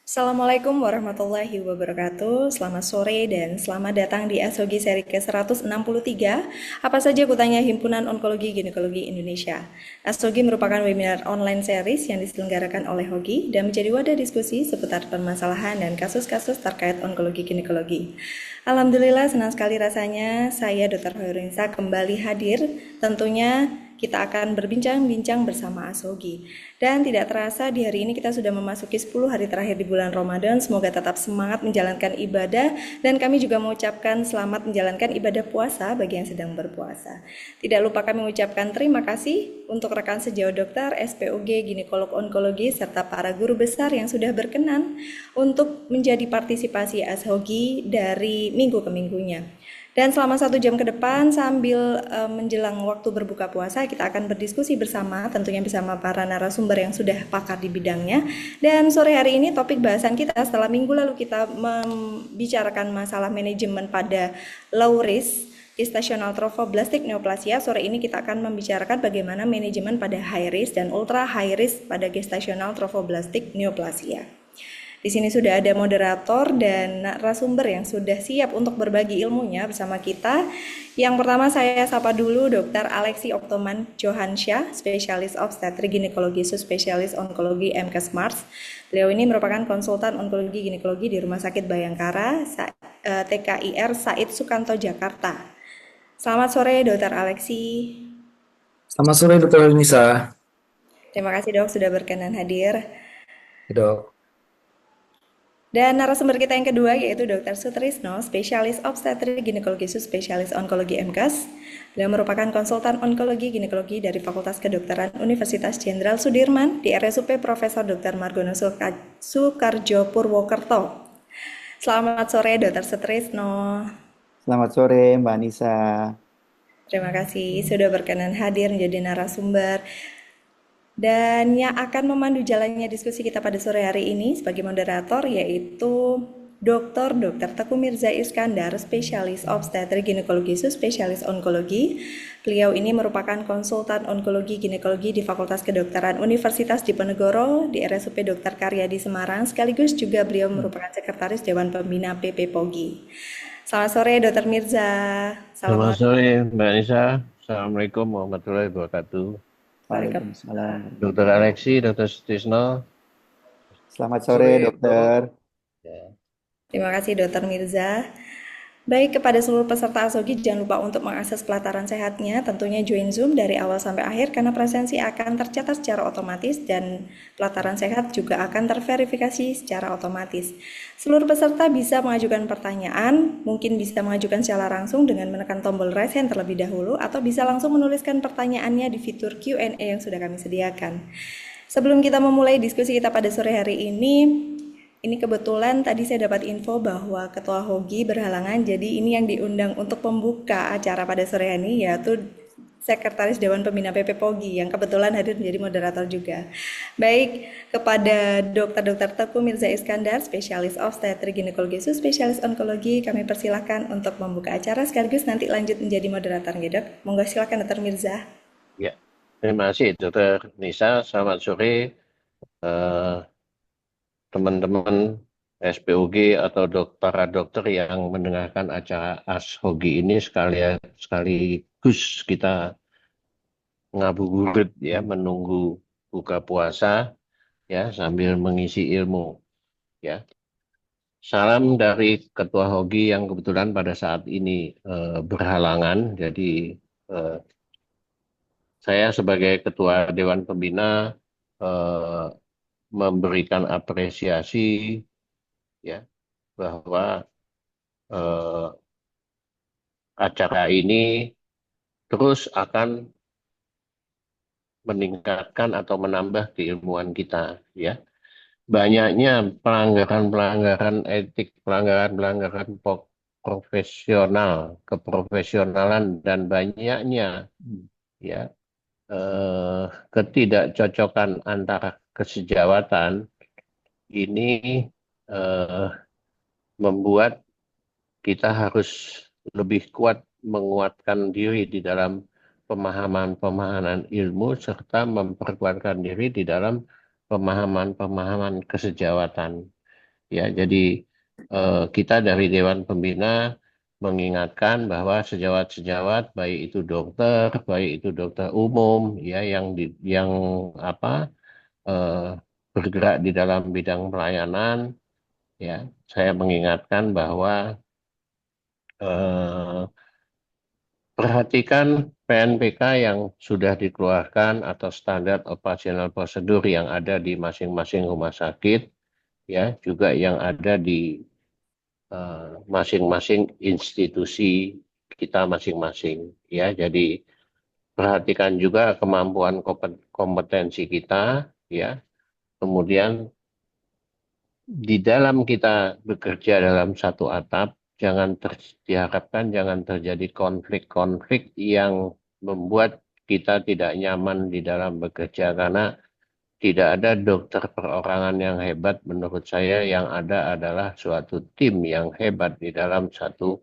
Assalamualaikum warahmatullahi wabarakatuh. Selamat sore dan selamat datang di Ashogi seri ke-163. Apa saja kutanya Himpunan Onkologi Ginekologi Indonesia. Ashogi merupakan webinar online series yang diselenggarakan oleh Hogi dan menjadi wadah diskusi seputar permasalahan dan kasus-kasus terkait onkologi ginekologi. Alhamdulillah senang sekali rasanya saya Dr. Hoirinsa kembali hadir. Tentunya kita akan berbincang-bincang bersama Ashogi. Dan tidak terasa di hari ini kita sudah memasuki 10 hari terakhir di bulan Ramadan. Semoga tetap semangat menjalankan ibadah dan kami juga mengucapkan selamat menjalankan ibadah puasa bagi yang sedang berpuasa. Tidak lupa kami mengucapkan terima kasih untuk rekan sejauh dokter, SPOG, ginekolog onkologi, serta para guru besar yang sudah berkenan untuk menjadi partisipasi Ashogi dari minggu ke minggunya. Dan selama 1 jam ke depan sambil menjelang waktu berbuka puasa kita akan berdiskusi bersama, tentunya bersama para narasumber yang sudah pakar di bidangnya. Dan sore hari ini topik bahasan kita setelah minggu lalu kita membicarakan masalah manajemen pada low risk gestational trophoblastic neoplasia. Sore ini kita akan membicarakan bagaimana manajemen pada high risk dan ultra high risk pada gestational trophoblastic neoplasia. Di sini sudah ada moderator dan narasumber yang sudah siap untuk berbagi ilmunya bersama kita. Yang pertama saya sapa dulu Dr. Alexi Optoman Johansyah, spesialis obstetrik ginekologi subspesialis onkologi MKes Mars. Beliau ini merupakan konsultan onkologi ginekologi di Rumah Sakit Bayangkara TKIR Said Sukanto Jakarta. Selamat sore Dr. Alexi. Selamat sore Dr. Nisa. Terima kasih dok sudah berkenan hadir. Dok. Dan narasumber kita yang kedua yaitu Dr. Sutrisno, spesialis obstetrik ginekologi subspesialis onkologi MKes. Beliau merupakan konsultan onkologi ginekologi dari Fakultas Kedokteran Universitas Jenderal Sudirman di RSUP Profesor Dr. Margono Soekardjo Purwokerto. Selamat sore Dr. Sutrisno. Selamat sore Mbak Nisa. Terima kasih sudah berkenan hadir menjadi narasumber. Dan yang akan memandu jalannya diskusi kita pada sore hari ini sebagai moderator yaitu Dr. Teku Mirza Iskandar, spesialis obstetrik ginekologi subspesialis onkologi. Beliau ini merupakan konsultan onkologi ginekologi di Fakultas Kedokteran Universitas Diponegoro di RSUP Dr. Karyadi Semarang, sekaligus juga beliau merupakan sekretaris Dewan Pembina PP POGI. Selamat sore Dr. Mirza. Selamat sore Mbak Nisa. Assalamualaikum warahmatullahi wabarakatuh. Waalaikumsalam. Dr. Alexi, Dr. Sutrisno. Selamat sore dokter. Terima kasih Dr. Mirza. Baik, kepada seluruh peserta Ashogi jangan lupa untuk mengakses pelataran sehatnya, tentunya join Zoom dari awal sampai akhir karena presensi akan tercatat secara otomatis dan pelataran sehat juga akan terverifikasi secara otomatis. Seluruh peserta bisa mengajukan pertanyaan, mungkin bisa mengajukan secara langsung dengan menekan tombol raise hand terlebih dahulu atau bisa langsung menuliskan pertanyaannya di fitur Q&A yang sudah kami sediakan. Sebelum kita memulai diskusi kita pada sore hari ini kebetulan tadi saya dapat info bahwa Ketua Hogi berhalangan, jadi ini yang diundang untuk pembuka acara pada sore hari ini yaitu Sekretaris Dewan Pembina PP POGI yang kebetulan hadir menjadi moderator juga. Baik, kepada Dr. Teku Mirza Iskandar, spesialis obstetrik ginekologi subspesialis onkologi, kami persilahkan untuk membuka acara sekaligus nanti lanjut menjadi moderator, ya Dok. Monggo silakan Dr. Mirza. Ya, terima kasih Dr. Nisa. Selamat sore. Teman-teman SPOG atau para dokter yang mendengarkan acara Ashogi ini sekali sekaligus kita ngabuburit ya, menunggu buka puasa ya sambil mengisi ilmu ya. Salam dari Ketua Hogi yang kebetulan pada saat ini berhalangan. Jadi eh, saya sebagai Ketua Dewan Pembina eh, memberikan apresiasi ya bahwa eh, acara ini terus akan meningkatkan atau menambah keilmuan kita ya. Banyaknya pelanggaran-pelanggaran etik, pelanggaran-pelanggaran profesional, keprofesionalan dan banyaknya ya ketidakcocokan antara kesejawatan ini eh, membuat kita harus lebih kuat menguatkan diri di dalam pemahaman-pemahaman ilmu serta memperkuatkan diri di dalam pemahaman-pemahaman kesejawatan. Ya, jadi kita dari Dewan Pembina mengingatkan bahwa sejawat-sejawat baik itu dokter, baik itu dokter umum ya yang apa bergerak di dalam bidang pelayanan ya, saya mengingatkan bahwa eh, perhatikan PNPK yang sudah dikeluarkan atau standar operasional prosedur yang ada di masing-masing rumah sakit, ya, juga yang ada di masing-masing institusi kita masing-masing, ya. Jadi perhatikan juga kemampuan kompetensi kita, ya. Kemudian di dalam kita bekerja dalam satu atap, diharapkan jangan terjadi konflik-konflik yang membuat kita tidak nyaman di dalam bekerja karena tidak ada dokter perorangan yang hebat menurut saya, yang ada adalah suatu tim yang hebat di dalam satu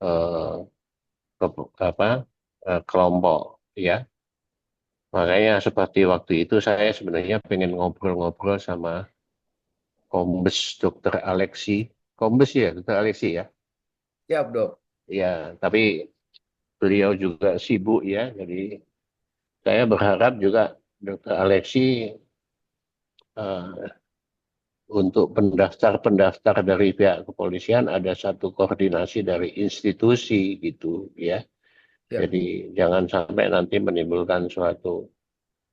eh, kelompok ya. Makanya seperti waktu itu saya sebenarnya pengen ngobrol-ngobrol sama Kombes Dokter Alexi. Kombes ya, Dokter Alexi ya. Siap, Dok. Ya, tapi beliau juga sibuk ya. Jadi saya berharap juga Dokter Alexi eh, untuk pendaftar-pendaftar dari pihak kepolisian ada satu koordinasi dari institusi gitu ya. Siap. Jadi jangan sampai nanti menimbulkan suatu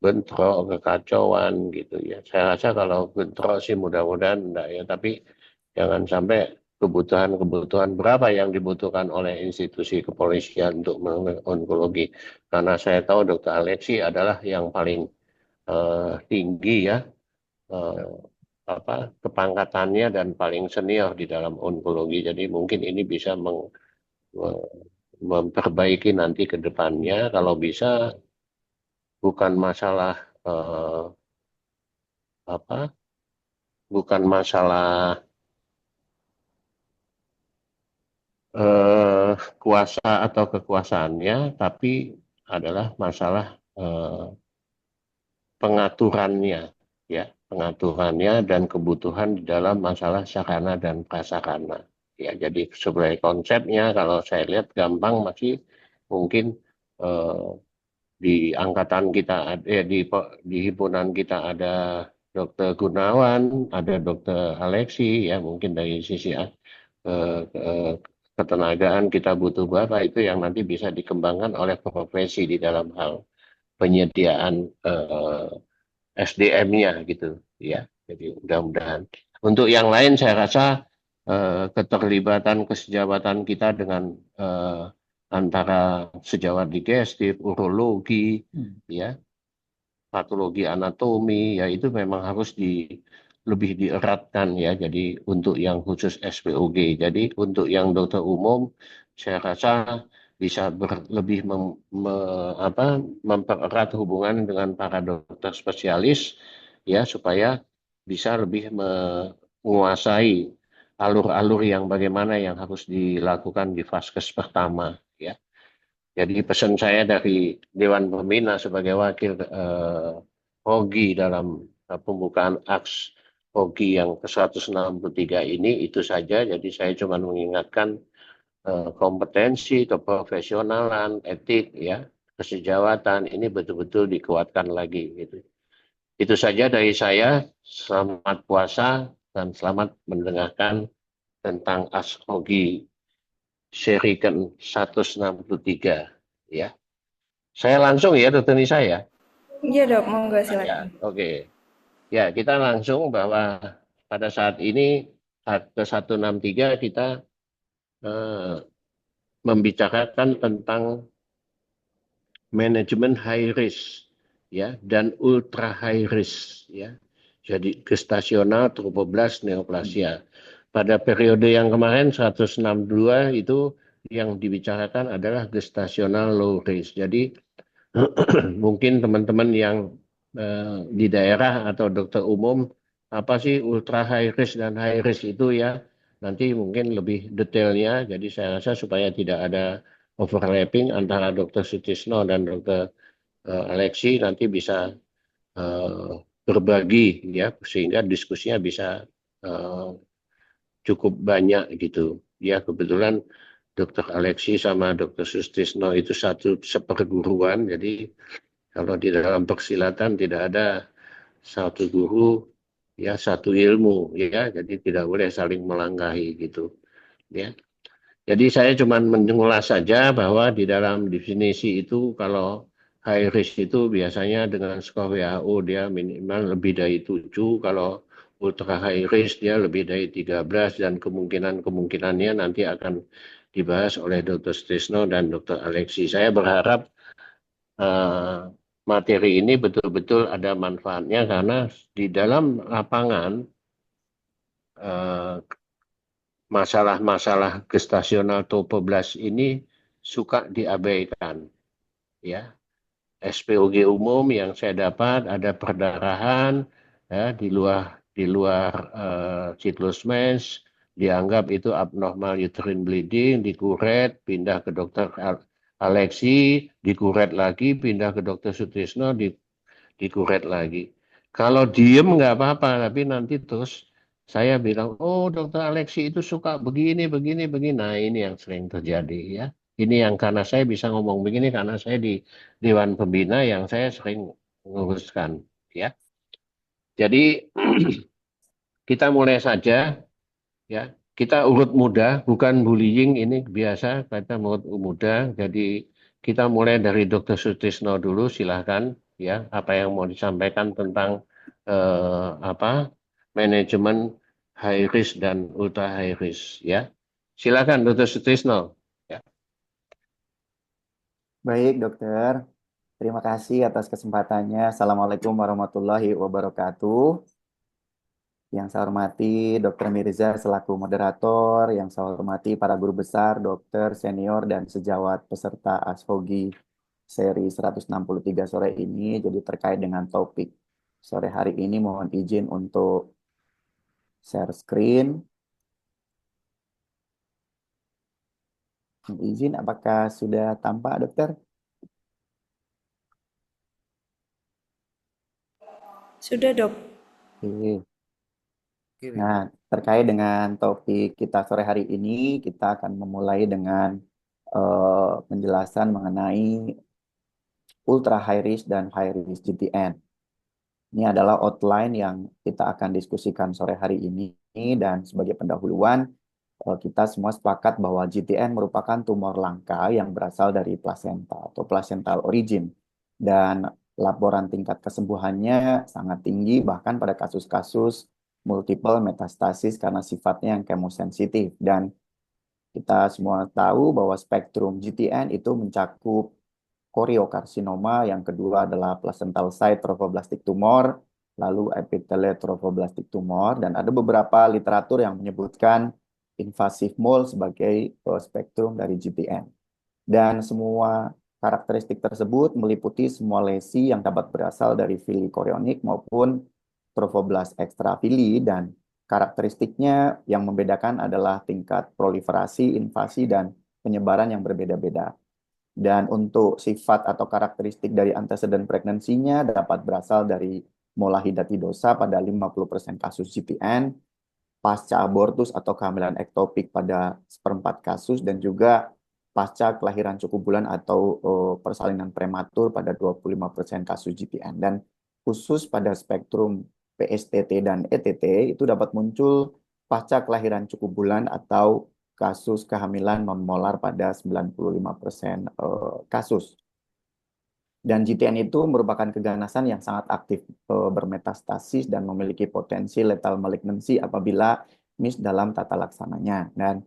bentrok, kekacauan gitu ya. Saya rasa kalau bentrok sih mudah-mudahan enggak ya, tapi jangan sampai kebutuhan-kebutuhan berapa yang dibutuhkan oleh institusi kepolisian untuk onkologi. Karena saya tahu Dr. Alexi adalah yang paling tinggi ya, eh, kepangkatannya dan paling senior di dalam onkologi. Jadi mungkin ini bisa memperbaiki nanti ke depannya kalau bisa, bukan masalah eh, apa bukan masalah kuasa atau kekuasaannya, tapi adalah masalah pengaturannya, ya, pengaturannya dan kebutuhan di dalam masalah sarana dan prasarana. Ya, jadi sebagai konsepnya kalau saya lihat gampang masih mungkin eh, di angkatan kita ada di himpunan kita ada Dokter Gunawan, ada Dokter Alexi, ya mungkin dari sisi ketenagaan kita butuh berapa itu yang nanti bisa dikembangkan oleh profesi di dalam hal penyediaan SDM-nya gitu ya. Jadi mudah-mudahan untuk yang lain saya rasa keterlibatan kesejawatan kita dengan antara sejawat digestif, urologi, ya, patologi anatomi, ya itu memang harus lebih dieratkan ya. Jadi untuk yang khusus SPOG, jadi untuk yang dokter umum, saya rasa bisa lebih mempererat hubungan dengan para dokter spesialis ya supaya bisa lebih menguasai alur-alur yang bagaimana yang harus dilakukan di vaskes pertama ya. Jadi pesan saya dari Dewan Pembina sebagai wakil Hogi dalam pembukaan aks Hogi yang ke-163 ini itu saja. Jadi saya cuma mengingatkan kompetensi, keprofesionalan, etik, ya, kesejawatan ini betul-betul dikuatkan lagi gitu. Itu saja dari saya. Selamat puasa dan selamat mendengarkan tentang Ashogi seri ke-163 ya. Saya langsung ya, Dr. Nisa ya. Iya dok, monggo Ya, silakan. oke. Ya, kita langsung bahwa pada saat ini ke-163 kita eh, membicarakan tentang manajemen high risk ya dan ultra high risk ya. Jadi gestasional, trofoblast, neoplasia. Pada periode yang kemarin 162 itu yang dibicarakan adalah gestasional low risk. Jadi mungkin teman-teman yang di daerah atau dokter umum apa sih ultra high risk dan high risk itu ya, nanti mungkin lebih detailnya. Jadi saya rasa supaya tidak ada overlapping antara dokter Sutisno dan dokter Alexi, nanti bisa eh, berbagi ya sehingga diskusinya bisa eh, cukup banyak gitu ya. Kebetulan dokter Alexi sama dokter Sustisno itu satu seperguruan, jadi kalau di dalam persilatan tidak ada satu guru ya satu ilmu ya, jadi tidak boleh saling melangkahi gitu ya. Jadi saya cuma mengulas saja bahwa di dalam definisi itu kalau high risk itu biasanya dengan skor WHO dia minimal lebih dari 7, kalau ultra high risk dia lebih dari 13, dan kemungkinannya nanti akan dibahas oleh Dr. Strisno dan Dr. Alexi. Saya berharap eh, materi ini betul-betul ada manfaatnya karena di dalam lapangan eh, masalah-masalah gestasional trophoblast ini suka diabaikan ya. SPOG umum yang saya dapat ada perdarahan ya di luar siklus mens, dianggap itu abnormal uterine bleeding, dikuret, pindah ke dokter Alexi, dikuret lagi, pindah ke dokter Sutrisno, dikuret lagi. Kalau diem nggak apa-apa, tapi nanti terus saya bilang, oh dokter Alexi itu suka begini, begini, begini. Nah ini yang sering terjadi ya. Ini yang karena saya bisa ngomong begini karena saya di Dewan Pembina yang saya sering menguruskan ya. Jadi kita mulai saja ya. Kita urut muda, bukan bullying, ini biasa kita urut muda. Jadi kita mulai dari Dr. Sutisno dulu, silahkan ya. Apa yang mau disampaikan tentang apa manajemen high risk dan ultra high risk ya. Silakan Dr. Sutisno. Ya. Baik, dokter. Terima kasih atas kesempatannya. Assalamualaikum warahmatullahi wabarakatuh. Yang saya hormati Dr. Mirza selaku moderator, yang saya hormati para guru besar, dokter, senior, dan sejawat peserta Ashogi seri 163 sore ini. Jadi terkait dengan topik sore hari ini, mohon izin untuk share screen. Mohon izin, apakah sudah tampak, dokter? Sudah dok. Oke. Kiri. Nah, terkait dengan topik kita sore hari ini, kita akan memulai dengan penjelasan mengenai ultra high risk dan high risk GTN. Ini adalah outline yang kita akan diskusikan sore hari ini, dan sebagai pendahuluan, kita semua sepakat bahwa GTN merupakan tumor langka yang berasal dari plasenta atau placental origin, dan laporan tingkat kesembuhannya sangat tinggi bahkan pada kasus-kasus multiple metastasis karena sifatnya yang kemosensitif. Dan kita semua tahu bahwa spektrum GTN itu mencakup koriokarsinoma, yang kedua adalah placental site trophoblastic tumor, lalu epithelial trophoblastic tumor, dan ada beberapa literatur yang menyebutkan invasive mole sebagai spektrum dari GTN. Dan semua karakteristik tersebut meliputi semua lesi yang dapat berasal dari villi korionik maupun trophoblast extravilli, dan karakteristiknya yang membedakan adalah tingkat proliferasi, invasi, dan penyebaran yang berbeda-beda. Dan untuk sifat atau karakteristik dari antecedent pregnancy-nya dapat berasal dari mola hidatidosa pada 50% kasus GTN, pasca abortus atau kehamilan ektopik pada seperempat kasus, dan juga pasca kelahiran cukup bulan atau persalinan prematur pada 25% kasus GTN. Dan khusus pada spektrum PSTT dan ETT itu dapat muncul pasca kelahiran cukup bulan atau kasus kehamilan non-molar pada 95% kasus. Dan GTN itu merupakan keganasan yang sangat aktif bermetastasis dan memiliki potensi lethal malignancy apabila miss dalam tata laksananya. Dan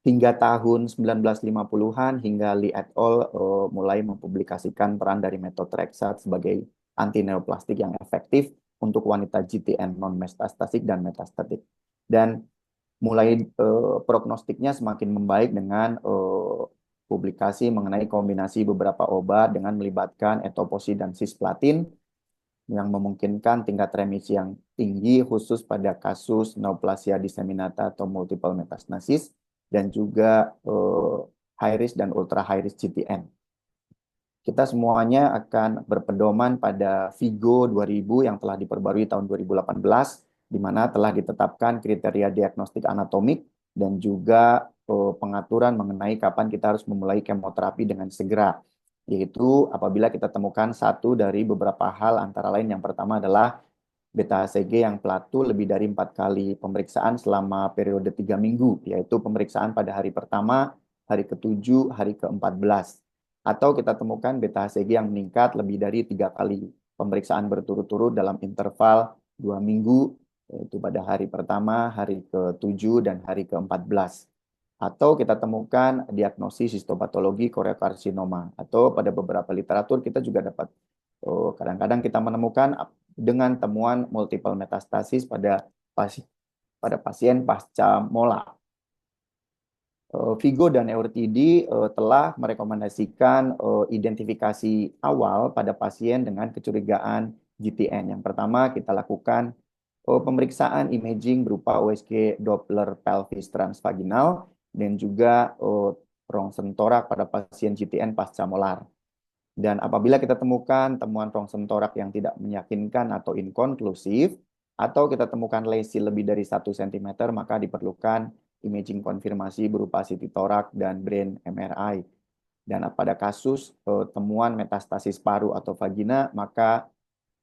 hingga tahun 1950-an hingga Lee et al. Mulai mempublikasikan peran dari methotrexate sebagai antineoplastik yang efektif untuk wanita GTN non-metastasik dan metastatik. Dan mulai prognostiknya semakin membaik dengan publikasi mengenai kombinasi beberapa obat dengan melibatkan etoposide dan cisplatin yang memungkinkan tingkat remisi yang tinggi khusus pada kasus neoplasia disseminata atau multiple metastasis dan juga high risk dan ultra high risk GTN. Kita semuanya akan berpedoman pada Vigo 2000 yang telah diperbarui tahun 2018, di mana telah ditetapkan kriteria diagnostik anatomik dan juga pengaturan mengenai kapan kita harus memulai kemoterapi dengan segera. Yaitu apabila kita temukan satu dari beberapa hal, antara lain yang pertama adalah beta HCG yang pelatu lebih dari 4 kali pemeriksaan selama periode 3 minggu, yaitu pemeriksaan pada hari pertama, hari ke-7, hari ke-14. Atau kita temukan beta HCG yang meningkat lebih dari 3 kali pemeriksaan berturut-turut dalam interval 2 minggu, yaitu pada hari pertama, hari ke-7, dan hari ke-14. Atau kita temukan diagnosis histopatologi koriokarsinoma. Atau pada beberapa literatur kita juga dapat kadang-kadang kita menemukan dengan temuan multiple metastasis pada pasien pasca mola. Vigo dan EORTD telah merekomendasikan identifikasi awal pada pasien dengan kecurigaan GTN. Yang pertama kita lakukan pemeriksaan imaging berupa USG Doppler pelvis transvaginal dan juga rongsen torak pada pasien GTN pasca molar. Dan apabila kita temukan temuan rongsen torak yang tidak meyakinkan atau inkonklusif, atau kita temukan lesi lebih dari 1 cm, maka diperlukan imaging konfirmasi berupa CT torak dan brain MRI. Dan pada kasus temuan metastasis paru atau vagina, maka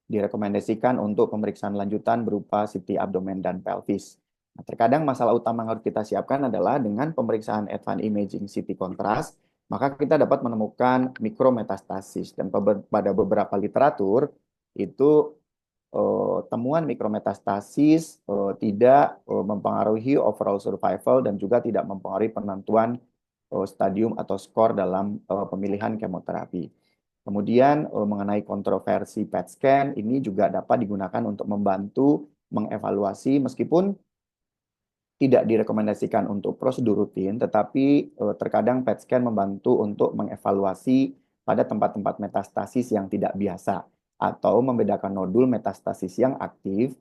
direkomendasikan untuk pemeriksaan lanjutan berupa CT abdomen dan pelvis. Nah, terkadang masalah utama yang harus kita siapkan adalah dengan pemeriksaan advanced imaging CT kontras, maka kita dapat menemukan mikrometastasis. Dan pada beberapa literatur itu temuan mikrometastasis tidak mempengaruhi overall survival dan juga tidak mempengaruhi penentuan stadium atau skor dalam pemilihan kemoterapi. Kemudian mengenai kontroversi PET scan, ini juga dapat digunakan untuk membantu mengevaluasi meskipun tidak direkomendasikan untuk prosedur rutin, tetapi terkadang PET scan membantu untuk mengevaluasi pada tempat-tempat metastasis yang tidak biasa atau membedakan nodul metastasis yang aktif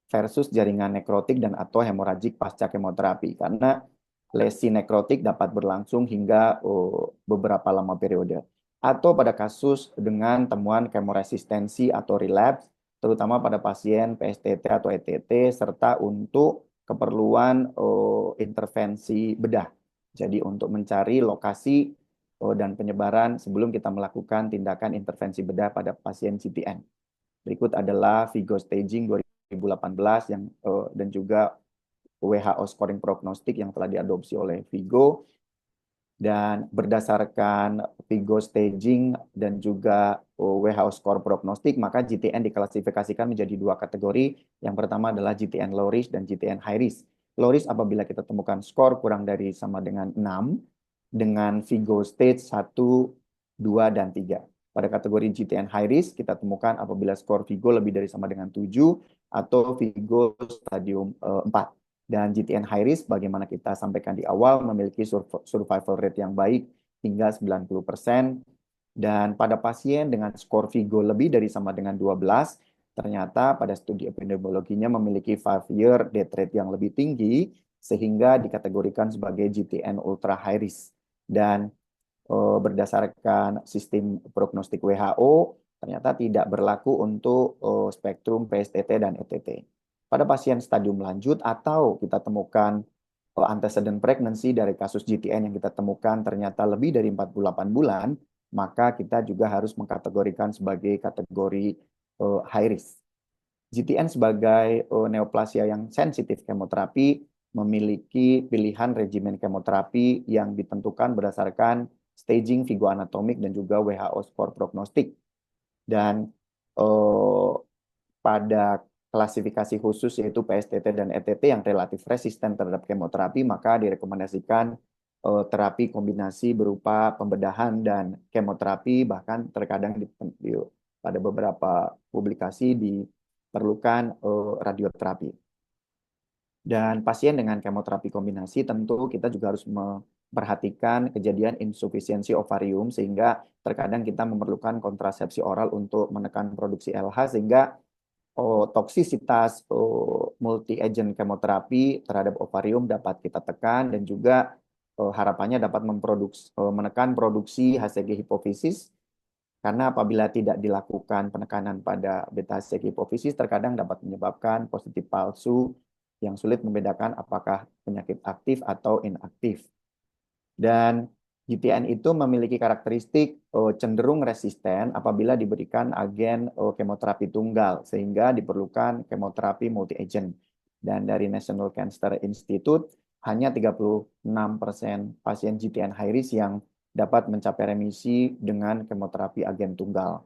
versus jaringan nekrotik dan atau hemoragik pasca kemoterapi, karena lesi nekrotik dapat berlangsung hingga beberapa lama periode. Atau pada kasus dengan temuan kemoresistensi atau relapse, terutama pada pasien PSTT atau ETT, serta untuk keperluan intervensi bedah. Jadi untuk mencari lokasi dan penyebaran sebelum kita melakukan tindakan intervensi bedah pada pasien GTN. Berikut adalah Vigo staging 2018 yang dan juga WHO scoring prognostik yang telah diadopsi oleh Vigo. Dan berdasarkan Vigo staging dan juga WHO score prognostik, maka GTN diklasifikasikan menjadi 2 kategori. Yang pertama adalah GTN low risk dan GTN high risk. Low risk apabila kita temukan skor kurang dari sama dengan 6 dengan Vigo stage 1, 2, dan 3. Pada kategori GTN high risk kita temukan apabila skor Vigo lebih dari sama dengan 7 atau Vigo stadium 4. Dan GTN high risk, bagaimana kita sampaikan di awal, memiliki survival rate yang baik hingga 90%. Dan pada pasien dengan skor Vigo lebih dari sama dengan 12, ternyata pada studi epidemiologinya memiliki 5-year death rate yang lebih tinggi, sehingga dikategorikan sebagai GTN ultra high risk. Dan berdasarkan sistem prognostik WHO, ternyata tidak berlaku untuk spektrum PSTT dan ETT. pada pasien stadium lanjut atau kita temukan antecedent pregnancy dari kasus GTN yang kita temukan ternyata lebih dari 48 bulan, maka kita juga harus mengkategorikan sebagai kategori high risk. GTN sebagai neoplasia yang sensitif kemoterapi memiliki pilihan regimen kemoterapi yang ditentukan berdasarkan staging figoanatomik dan juga WHO skor prognostik. Dan pada klasifikasi khusus yaitu PSTT dan ETT yang relatif resisten terhadap kemoterapi, maka direkomendasikan terapi kombinasi berupa pembedahan dan kemoterapi, bahkan terkadang pada beberapa publikasi diperlukan radioterapi. Dan pasien dengan kemoterapi kombinasi tentu kita juga harus memperhatikan kejadian insufisiensi ovarium, sehingga terkadang kita memerlukan kontrasepsi oral untuk menekan produksi LH, sehingga toksisitas multi-agent kemoterapi terhadap ovarium dapat kita tekan, dan juga harapannya dapat menekan produksi HCG hipofisis, karena apabila tidak dilakukan penekanan pada beta HCG hipofisis terkadang dapat menyebabkan positif palsu yang sulit membedakan apakah penyakit aktif atau inaktif. Dan GTN itu memiliki karakteristik cenderung resisten apabila diberikan agen kemoterapi tunggal, sehingga diperlukan kemoterapi multi-agent. Dan dari National Cancer Institute, hanya 36% pasien GTN high risk yang dapat mencapai remisi dengan kemoterapi agen tunggal.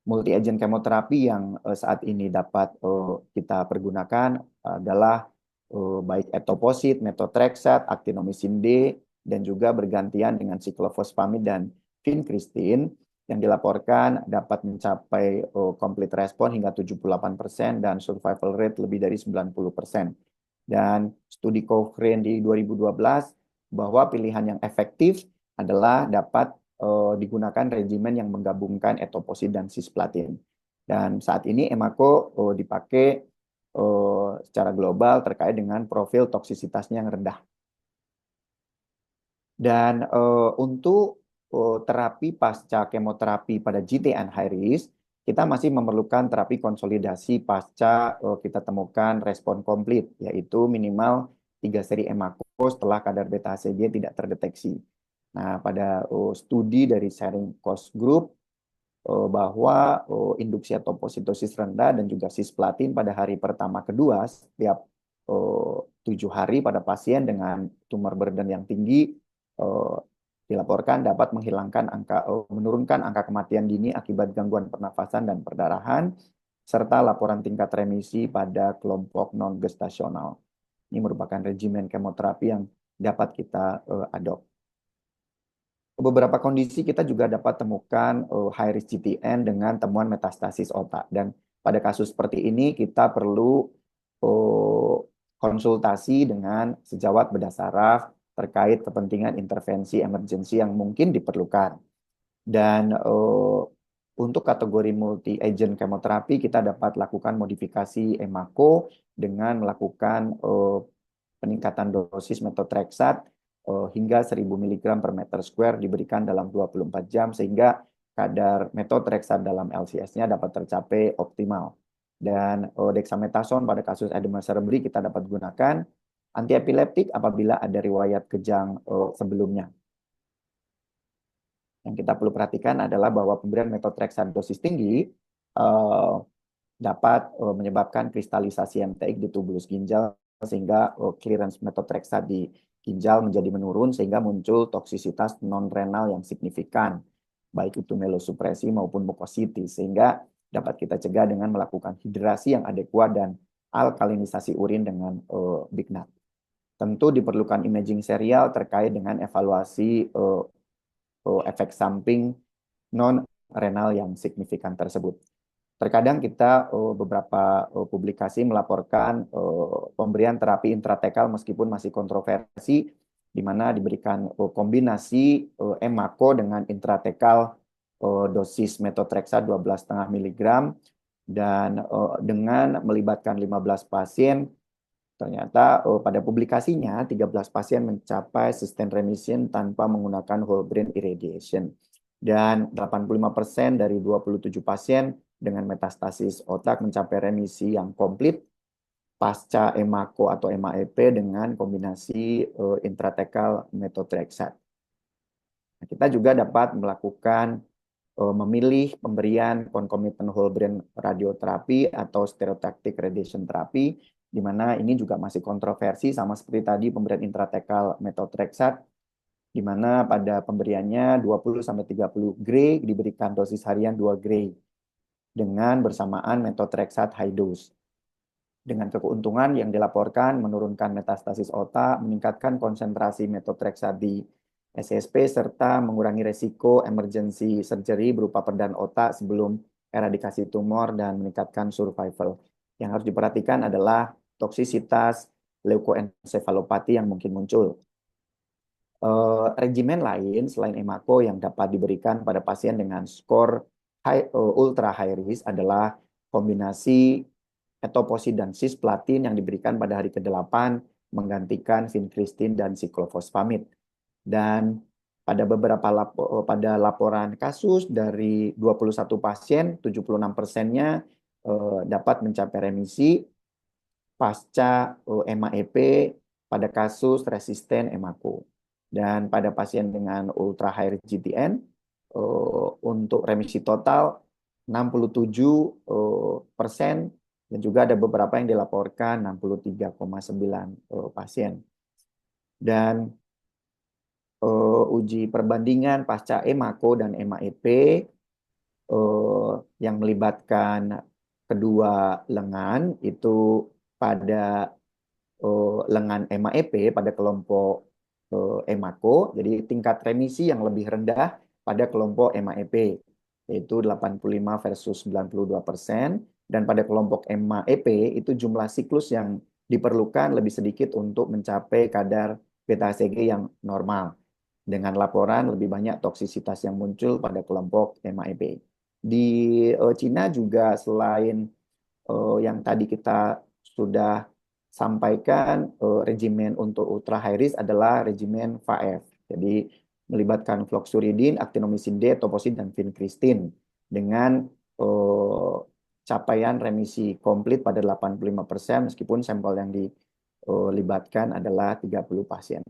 Multi-agent kemoterapi yang saat ini dapat kita pergunakan adalah baik etoposide, methotrexate, actinomycin D, dan juga bergantian dengan cyclophosphamide dan vincristine yang dilaporkan dapat mencapai complete response hingga 78% dan survival rate lebih dari 90%. Dan studi Cochrane di 2012 bahwa pilihan yang efektif adalah dapat digunakan regimen yang menggabungkan etoposide dan cisplatin. Dan saat ini EMACO dipakai secara global terkait dengan profil toksisitasnya yang rendah. Dan untuk terapi pasca kemoterapi pada GTN high risk, kita masih memerlukan terapi konsolidasi pasca kita temukan respon komplit, yaitu minimal 3 seri EMACO setelah kadar beta HCG tidak terdeteksi. Nah, pada studi dari Sharing Cost Group bahwa induksi etopositosis rendah dan juga cisplatin pada hari pertama kedua setiap 7 hari pada pasien dengan tumor burden yang tinggi dilaporkan dapat menurunkan angka kematian dini akibat gangguan pernafasan dan perdarahan, serta laporan tingkat remisi pada kelompok non-gestasional. Ini merupakan regimen kemoterapi yang dapat kita adopt. Beberapa kondisi kita juga dapat temukan high risk GTN dengan temuan metastasis otak. Dan pada kasus seperti ini kita perlu konsultasi dengan sejawat bedah saraf terkait kepentingan intervensi emergensi yang mungkin diperlukan. Dan untuk kategori multi-agent kemoterapi kita dapat lakukan modifikasi EMACO dengan melakukan peningkatan dosis methotrexate hingga 1000 mg per meter square diberikan dalam 24 jam, sehingga kadar methotrexate dalam LCS-nya dapat tercapai optimal. Dan dexamethasone pada kasus edema cerebri kita dapat gunakan, antiepileptik apabila ada riwayat kejang sebelumnya. Yang kita perlu perhatikan adalah bahwa pemberian methotrexate dosis tinggi dapat menyebabkan kristalisasi MTX di tubulus ginjal, sehingga clearance methotrexate di ginjal menjadi menurun, sehingga muncul toksisitas non-renal yang signifikan, baik itu melosupresi maupun mukositis, sehingga dapat kita cegah dengan melakukan hidrasi yang adekuat dan alkalinisasi urin dengan BIGNAT. Tentu diperlukan imaging serial terkait dengan evaluasi efek samping non-renal yang signifikan tersebut. Terkadang kita beberapa publikasi melaporkan pemberian terapi intratekal meskipun masih kontroversi, di mana diberikan kombinasi EMACO dengan intratekal dosis methotrexate 12,5 mg, dan dengan melibatkan 15 pasien, ternyata pada publikasinya 13 pasien mencapai sustained remission tanpa menggunakan whole brain irradiation. Dan 85% dari 27 pasien dengan metastasis otak mencapai remisi yang komplit pasca EMACO atau MAEP dengan kombinasi intrathecal methotrexate. Nah, kita juga dapat melakukan memilih pemberian concomitant whole brain radioterapi atau stereotactic radiation therapy, di mana ini juga masih kontroversi sama seperti tadi pemberian intrathecal methotrexate, di mana pada pemberiannya 20-30 gray diberikan dosis harian 2 gray dengan bersamaan methotrexate high dose. Dengan keuntungan yang dilaporkan menurunkan metastasis otak, meningkatkan konsentrasi methotrexate di SSP, serta mengurangi resiko emergency surgery berupa perdaan otak sebelum eradikasi tumor dan meningkatkan survival. Yang harus diperhatikan adalah toksisitas leukoencephalopati yang mungkin muncul. Regimen lain selain EMACO yang dapat diberikan pada pasien dengan skor ultra high risk adalah kombinasi etoposide dan cisplatin yang diberikan pada hari ke-8 menggantikan vincristine dan cyclophosphamide. Dan pada pada laporan kasus dari 21 pasien, 76%-nya dapat mencapai remisi pasca MAEP pada kasus resisten EMACO. Dan pada pasien dengan ultra high risk GTN, untuk remisi total 67%, dan juga ada beberapa yang dilaporkan 63,9 pasien. Dan uji perbandingan pasca EMACO dan MAEP yang melibatkan kedua lengan itu pada lengan MAEP pada kelompok EMACO, jadi tingkat remisi yang lebih rendah pada kelompok MAEP, yaitu 85 versus 92%, dan pada kelompok MAEP itu jumlah siklus yang diperlukan lebih sedikit untuk mencapai kadar beta-HCG yang normal, dengan laporan lebih banyak toksisitas yang muncul pada kelompok MAEP. Di Cina juga selain yang tadi kita sudah sampaikan, regimen untuk ultra high risk adalah regimen FAF. Jadi melibatkan fluoxuridin, actinomycin D, toposid, dan vincristine dengan capaian remisi komplit pada 85% meskipun sampel yang dilibatkan adalah 30 pasien.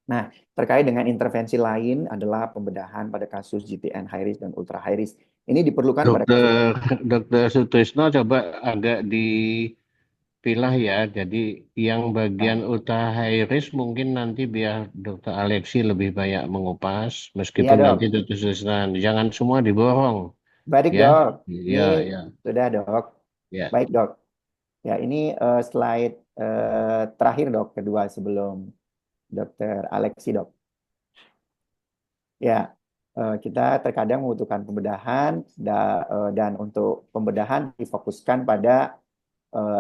Nah, terkait dengan intervensi lain adalah pembedahan pada kasus GTN high risk dan ultra high risk. Ini diperlukan pada kasus Dokter Sutrisno coba agak dipilah ya. Jadi yang bagian ultra high risk mungkin nanti biar Dokter Alexi lebih banyak mengupas, Iya, meskipun Dok. nanti Dokter Sutrisno jangan semua diborong Baik, ya. Dok. Ini Ya, ya, sudah, Dok. ya. Baik, Dok. Ya, ini slide terakhir, Dok, kedua sebelum Dokter Alexi, Dok. Ya, kita terkadang membutuhkan pembedahan dan untuk pembedahan difokuskan pada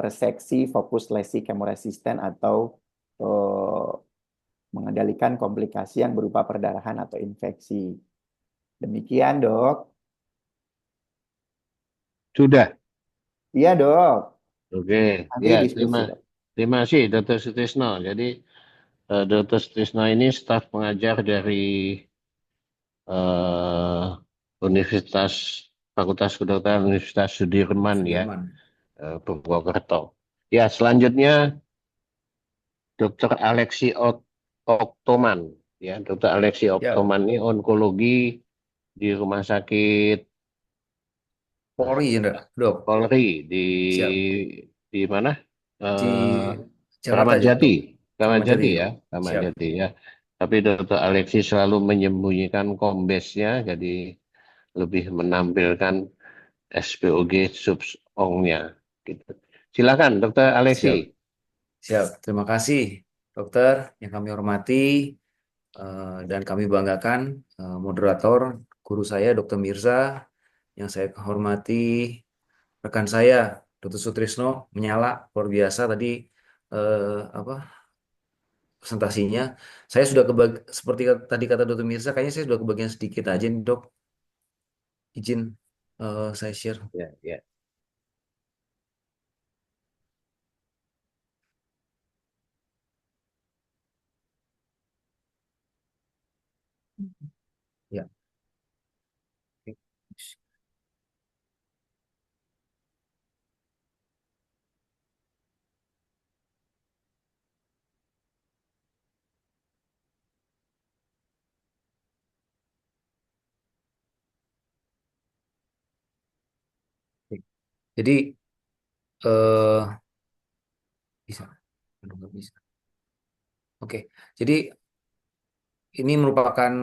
reseksi fokus lesi kemoresisten atau eh, mengendalikan komplikasi yang berupa perdarahan atau infeksi. Demikian, Dok. Sudah. Iya, Dok. Oke, Nanti ya diskusi, Dok. terima kasih Dokter Sutrisno. Jadi Dokter Sutrisno ini staf pengajar dari eh, Universitas Fakultas Kedokteran Universitas Sudirman ya, Sudirman. Purwokerto. Ya, selanjutnya Dokter Alexi Oktoman ya, Dokter Alexi Siap. Oktoman ini onkologi di Rumah Sakit Polri, ya, Dok. Polri Siap. di mana? Di Eh, Jakarta, Keramat Jati, Dok. Keramat Keramat Jati. Jati ya, Keramat Siap. Jati ya. Tapi Dokter Alexi selalu menyembunyikan kombesnya, jadi lebih menampilkan SPOG subs-ongnya. Gitu. Silakan, Dokter Alexi. Siap. Siap. Terima kasih, dokter yang kami hormati dan kami banggakan moderator guru saya, Dr. Mirza, yang saya hormati rekan saya, Dr. Sutrisno, menyala luar biasa tadi apa presentasinya. Saya sudah seperti tadi kata Dr. Mirza, kayaknya saya sudah kebagian sedikit aja nih, Dok. Izin saya share. Ya, ya. Ya. Jadi eh bisa, aduh, nggak bisa. Oke, jadi ini merupakan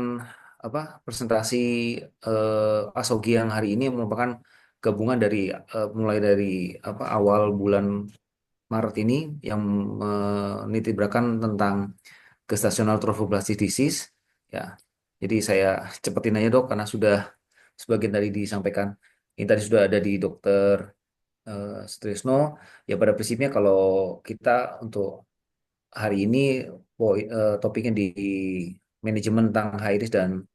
apa presentasi Asogi yang hari ini merupakan gabungan dari mulai dari apa awal bulan Maret ini yang menitibrakan tentang gestational trophoblastic disease ya. Jadi saya cepetin aja dok karena sudah sebagian tadi disampaikan. Ini tadi sudah ada di dokter Sutrisno. Ya pada prinsipnya kalau kita untuk hari ini topiknya di manajemen tentang high risk dan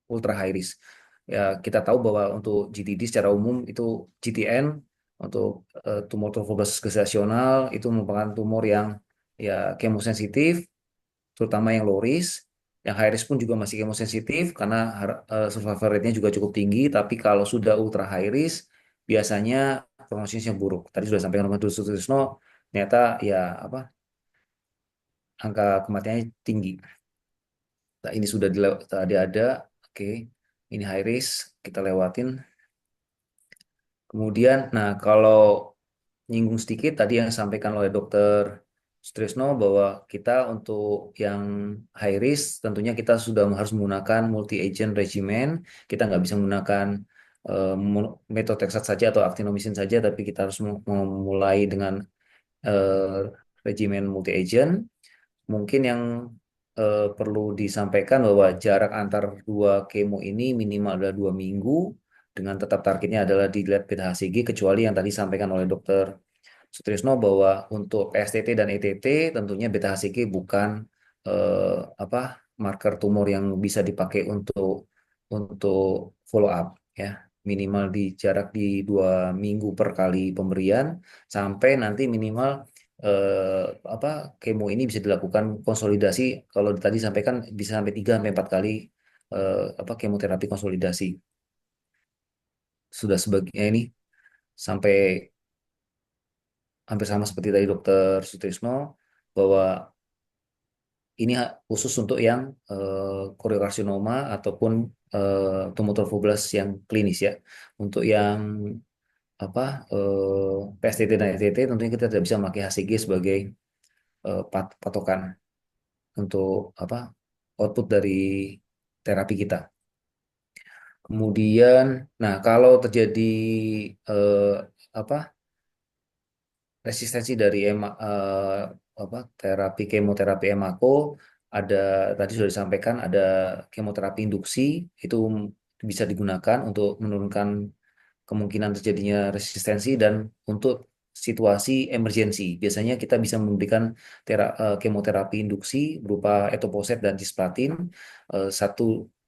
ultra high risk. Ya kita tahu bahwa untuk GTD secara umum itu GTN untuk tumor trophoblastis gestasional itu merupakan tumor yang ya kemosensitif, terutama yang low risk. Yang high risk pun juga masih kemosensitif karena survival rate-nya juga cukup tinggi. Tapi kalau sudah ultra high risk, biasanya prognosisnya buruk. Tadi sudah sampaikan sama Dr. Sutrisno, ternyata ya apa angka kematiannya tinggi. Nah, ini sudah tadi ada, oke. Ini high risk, kita lewatin. Kemudian, nah kalau nyinggung sedikit tadi yang disampaikan oleh Dokter Sutrisno bahwa kita untuk yang high risk tentunya kita sudah harus menggunakan multi agent regimen. Kita nggak bisa menggunakan methotrexate saja atau actinomycin saja, tapi kita harus memulai dengan eh, regimen multi agent. Mungkin yang perlu disampaikan bahwa jarak antar dua kemo ini minimal adalah 2 minggu dengan tetap targetnya adalah dilihat PHCG kecuali yang tadi disampaikan oleh Dokter Sutrisno bahwa untuk PSTT dan ETT tentunya beta HCG bukan apa marker tumor yang bisa dipakai untuk follow up ya minimal di jarak di 2 minggu per kali pemberian sampai nanti minimal eh, apa kemo ini bisa dilakukan konsolidasi kalau tadi sampaikan bisa sampai 3 sampai 4 kali apa kemoterapi konsolidasi sudah sebagai ini sampai hampir sama seperti tadi Dokter Sutrisno bahwa ini khusus untuk yang koriokarsinoma ataupun tumor trofoblast yang klinis ya. Untuk yang apa PSTT dan ETT tentunya kita tidak bisa memakai HCG sebagai patokan untuk apa output dari terapi kita. Kemudian, nah kalau terjadi eh, apa resistensi dari apa terapi kemoterapi emako ada tadi sudah disampaikan ada kemoterapi induksi itu bisa digunakan untuk menurunkan kemungkinan terjadinya resistensi dan untuk situasi emergensi biasanya kita bisa memberikan kemoterapi induksi berupa etoposide dan cisplatin 1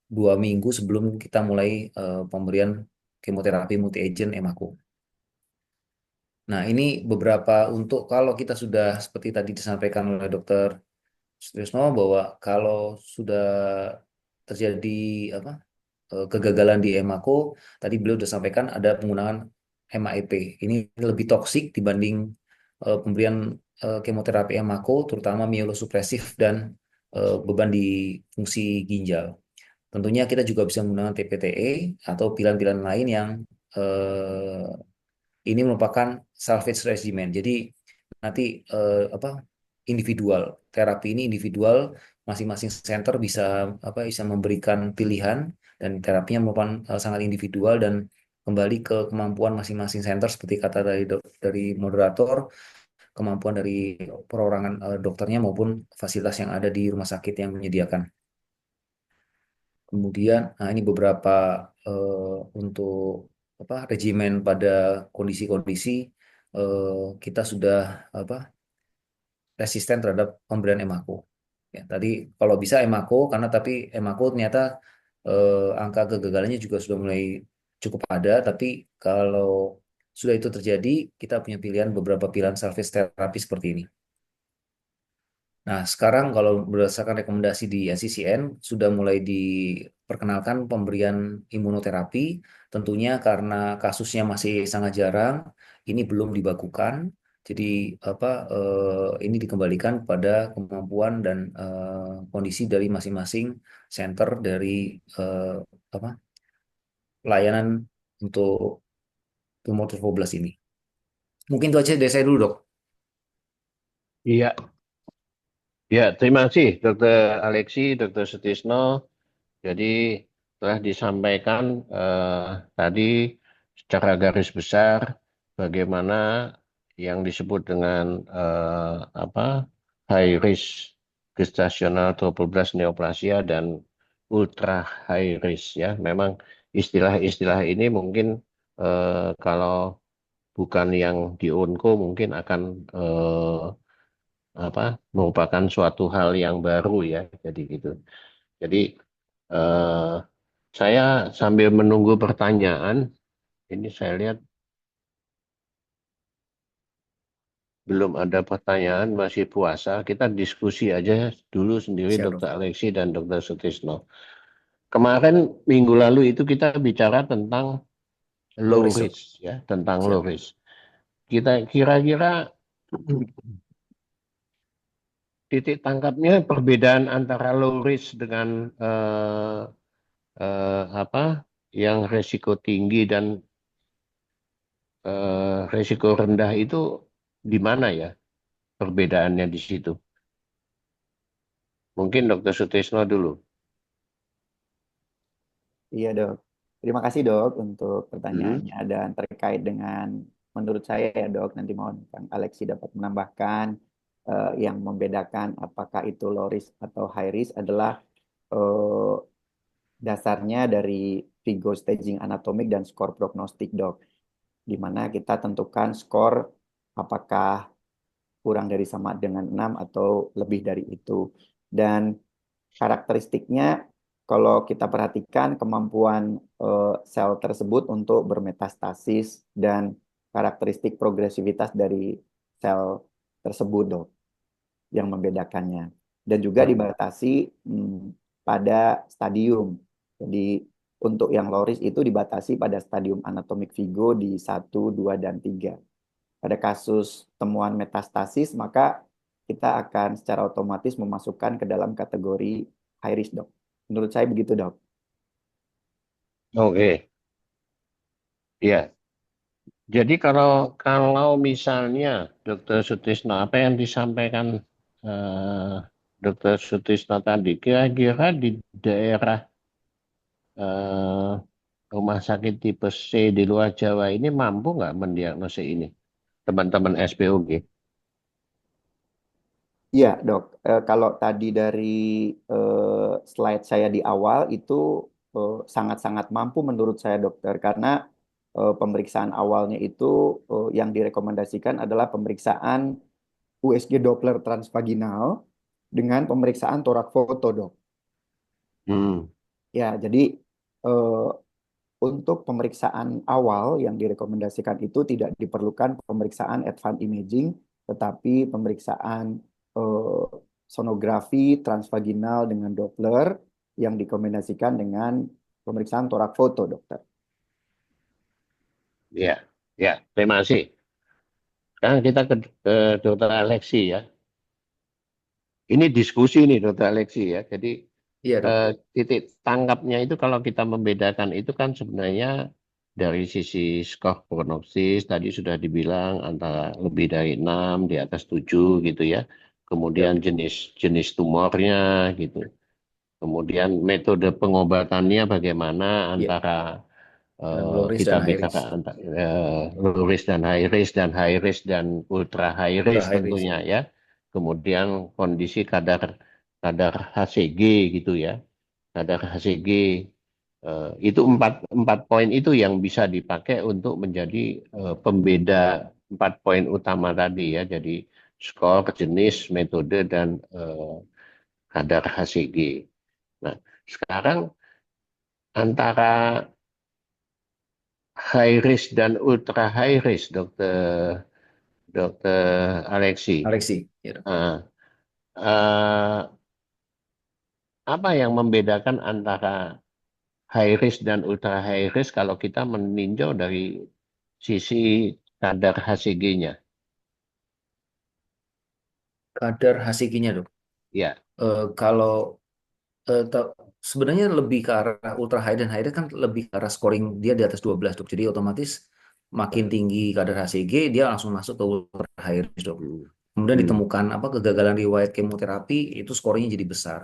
2 minggu sebelum kita mulai pemberian kemoterapi multi agent emako. Nah, ini beberapa untuk kalau kita sudah seperti tadi disampaikan oleh Dokter Sutrisno bahwa kalau sudah terjadi apa kegagalan di emako, tadi beliau sudah sampaikan ada penggunaan MAEP. Ini lebih toksik dibanding pemberian kemoterapi emako, terutama mielosupresif dan beban di fungsi ginjal. Tentunya kita juga bisa menggunakan TPTE atau pilihan-pilihan lain yang ini merupakan salvage regimen. Jadi nanti apa individual terapi ini individual masing-masing center bisa apa bisa memberikan pilihan dan terapinya merupakan sangat individual dan kembali ke kemampuan masing-masing center seperti kata dari moderator kemampuan dari perorangan dokternya maupun fasilitas yang ada di rumah sakit yang menyediakan. Kemudian, nah ini beberapa untuk apa regimen pada kondisi-kondisi kita sudah apa resisten terhadap pemberian emako. Ya, tadi kalau bisa emako karena tapi emako ternyata angka kegagalannya juga sudah mulai cukup ada. Tapi kalau sudah itu terjadi, kita punya pilihan beberapa pilihan salvage terapi seperti ini. Nah, sekarang kalau berdasarkan rekomendasi di NCCN sudah mulai diperkenalkan pemberian imunoterapi. Tentunya karena kasusnya masih sangat jarang, ini belum dibakukan. Jadi apa ini dikembalikan pada kemampuan dan kondisi dari masing-masing center dari eh, apa layanan untuk tumor trofoblast ini. Mungkin itu aja dari saya dulu, Dok. Iya, ya, terima kasih Dokter Alexi, Dokter Sutisno. Jadi telah disampaikan tadi secara garis besar bagaimana yang disebut dengan apa high risk gestasional trophloblastia neoplasia dan ultra high risk ya. Memang istilah-istilah ini mungkin kalau bukan yang di Unko mungkin akan apa merupakan suatu hal yang baru ya. Jadi gitu. Jadi eh, saya sambil menunggu pertanyaan, ini saya lihat belum ada pertanyaan, masih puasa. Kita diskusi aja dulu sendiri Siap, Dok. Dr. Alexi dan Dr. Sutisno. Kemarin minggu lalu itu kita bicara tentang Low low risk, Dok. risk ya, tentang low Siap. risk. Kita kira-kira titik tangkapnya perbedaan antara low risk dengan apa yang resiko tinggi dan resiko rendah itu di mana ya perbedaannya di situ? Mungkin Dr. Sutisno dulu. Iya dok. Terima kasih dok untuk Hmm. pertanyaannya dan terkait dengan menurut saya ya dok nanti mohon Kang Alexi dapat menambahkan yang membedakan apakah itu low risk atau high risk adalah eh, dasarnya dari Vigo staging anatomik dan skor prognostik dok, di mana kita tentukan skor apakah kurang dari sama dengan 6 atau lebih dari itu. Dan karakteristiknya kalau kita perhatikan kemampuan sel tersebut untuk bermetastasis dan karakteristik progresivitas dari sel tersebut dok yang membedakannya. Dan juga Siap. dibatasi pada stadium. Jadi untuk yang low risk itu dibatasi pada stadium anatomik Vigo di 1, 2, dan 3. Pada kasus temuan metastasis, maka kita akan secara otomatis memasukkan ke dalam kategori high risk, dok. Menurut saya begitu, dok. Oke, ya. Jadi kalau kalau misalnya Dr. Sutisno apa yang disampaikan eh, Dr. Sutisno tadi, kira-kira di daerah eh, rumah sakit tipe C di luar Jawa ini mampu nggak mendiagnosis ini, teman-teman SPOG? Iya, dok. Kalau tadi dari slide saya di awal itu sangat-sangat mampu menurut saya, dokter, karena pemeriksaan awalnya itu yang direkomendasikan adalah pemeriksaan USG Doppler transvaginal dengan pemeriksaan torak foto, dok. Hmm, Ya, jadi eh, untuk pemeriksaan awal yang direkomendasikan itu tidak diperlukan pemeriksaan advanced imaging, tetapi pemeriksaan eh, sonografi transvaginal dengan Doppler yang direkomendasikan dengan pemeriksaan torak foto, dokter. ya, ya. Terima kasih. Sekarang kita ke Dr. Alexi ya. Ini diskusi nih Dr. Alexi ya. Jadi Iya, Dok. titik tangkapnya itu kalau kita membedakan itu kan sebenarnya dari sisi skor prognosis tadi sudah dibilang antara lebih dari 6 di atas 7 gitu ya. Kemudian Siap. jenis tumornya gitu. Kemudian metode pengobatannya bagaimana Iya. antara Dan low risk kita dan high bicara risk. antara low risk dan high risk dan high risk dan ultra high Ultra risk high risk. tentunya ya. Kemudian kondisi kadar kadar HCG gitu ya. Kadar HCG itu empat poin itu yang bisa dipakai untuk menjadi pembeda 4 poin utama tadi ya. Jadi skor, jenis, metode dan kadar HCG. Nah, sekarang antara high risk dan ultra high risk, Dokter Dokter Alexi. Alexi. Iya, Dok. Ah, apa yang membedakan antara high risk dan ultra high risk kalau kita meninjau dari sisi kadar HCG-nya? Kadar HCG-nya, Dok. Ya, Kalau sebenarnya lebih ke arah ultra high dan high risk kan lebih ke arah scoring dia di atas 12, Dok. Jadi otomatis makin tinggi kadar HCG, dia langsung masuk ke ultra high risk, dok. Hmm. Kemudian Hmm. ditemukan apa kegagalan riwayat kemoterapi, itu skornya jadi besar.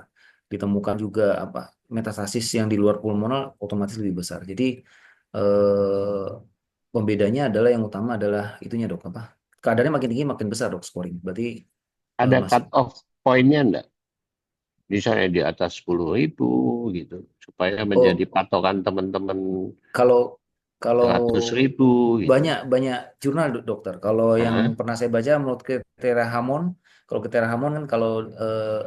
Ditemukan juga apa metastasis yang di luar pulmonal otomatis lebih besar. Jadi eh, pembedanya adalah yang utama adalah itunya, dok, apa kadarnya makin tinggi makin besar, dok, scoring. Berarti Ada masih cut off pointnya enggak? Misalnya di atas 10.000 gitu, supaya menjadi oh patokan teman-teman kalau kalau 100.000 gitu. banyak banyak jurnal, dokter. Kalau yang Hah? pernah saya baca menurut kriteria Hamon, kalau kriteria Hamon kan kalau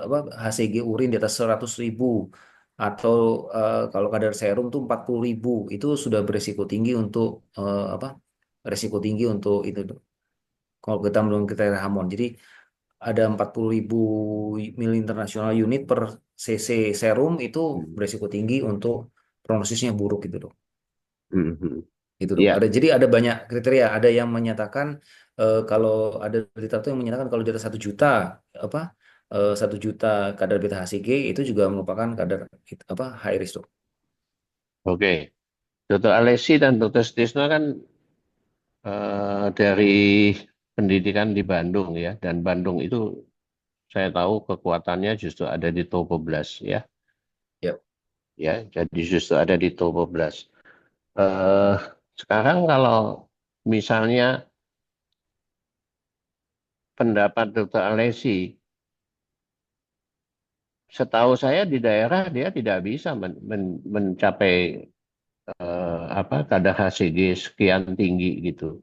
apa HCG urin di atas 100.000 atau kalau kadar serum tuh 40.000 itu sudah beresiko tinggi untuk apa resiko tinggi untuk itu, Dok. Kalau kita menurut kriteria Hamon. Jadi ada 40.000 mil internasional unit per cc serum itu Hmm. beresiko tinggi untuk prognosisnya buruk gitu, dok. Hmm. Hmm. Gitu, dok. Ya, Jadi ada banyak kriteria. Ada yang menyatakan kalau ada literatur yang menyatakan kalau di atas 1 juta apa 1 juta kadar beta HCG itu juga merupakan kadar apa high risk, dok. oke. Dr. Alesi dan Dr. Stisno kan dari pendidikan di Bandung ya, dan Bandung itu saya tahu kekuatannya justru ada di Topobelas ya, Ya. ya, jadi justru ada di Topobelas. Eh, Sekarang kalau misalnya pendapat Dr. Alesi, setahu saya di daerah dia tidak bisa mencapai apa kadar HCG sekian tinggi gitu.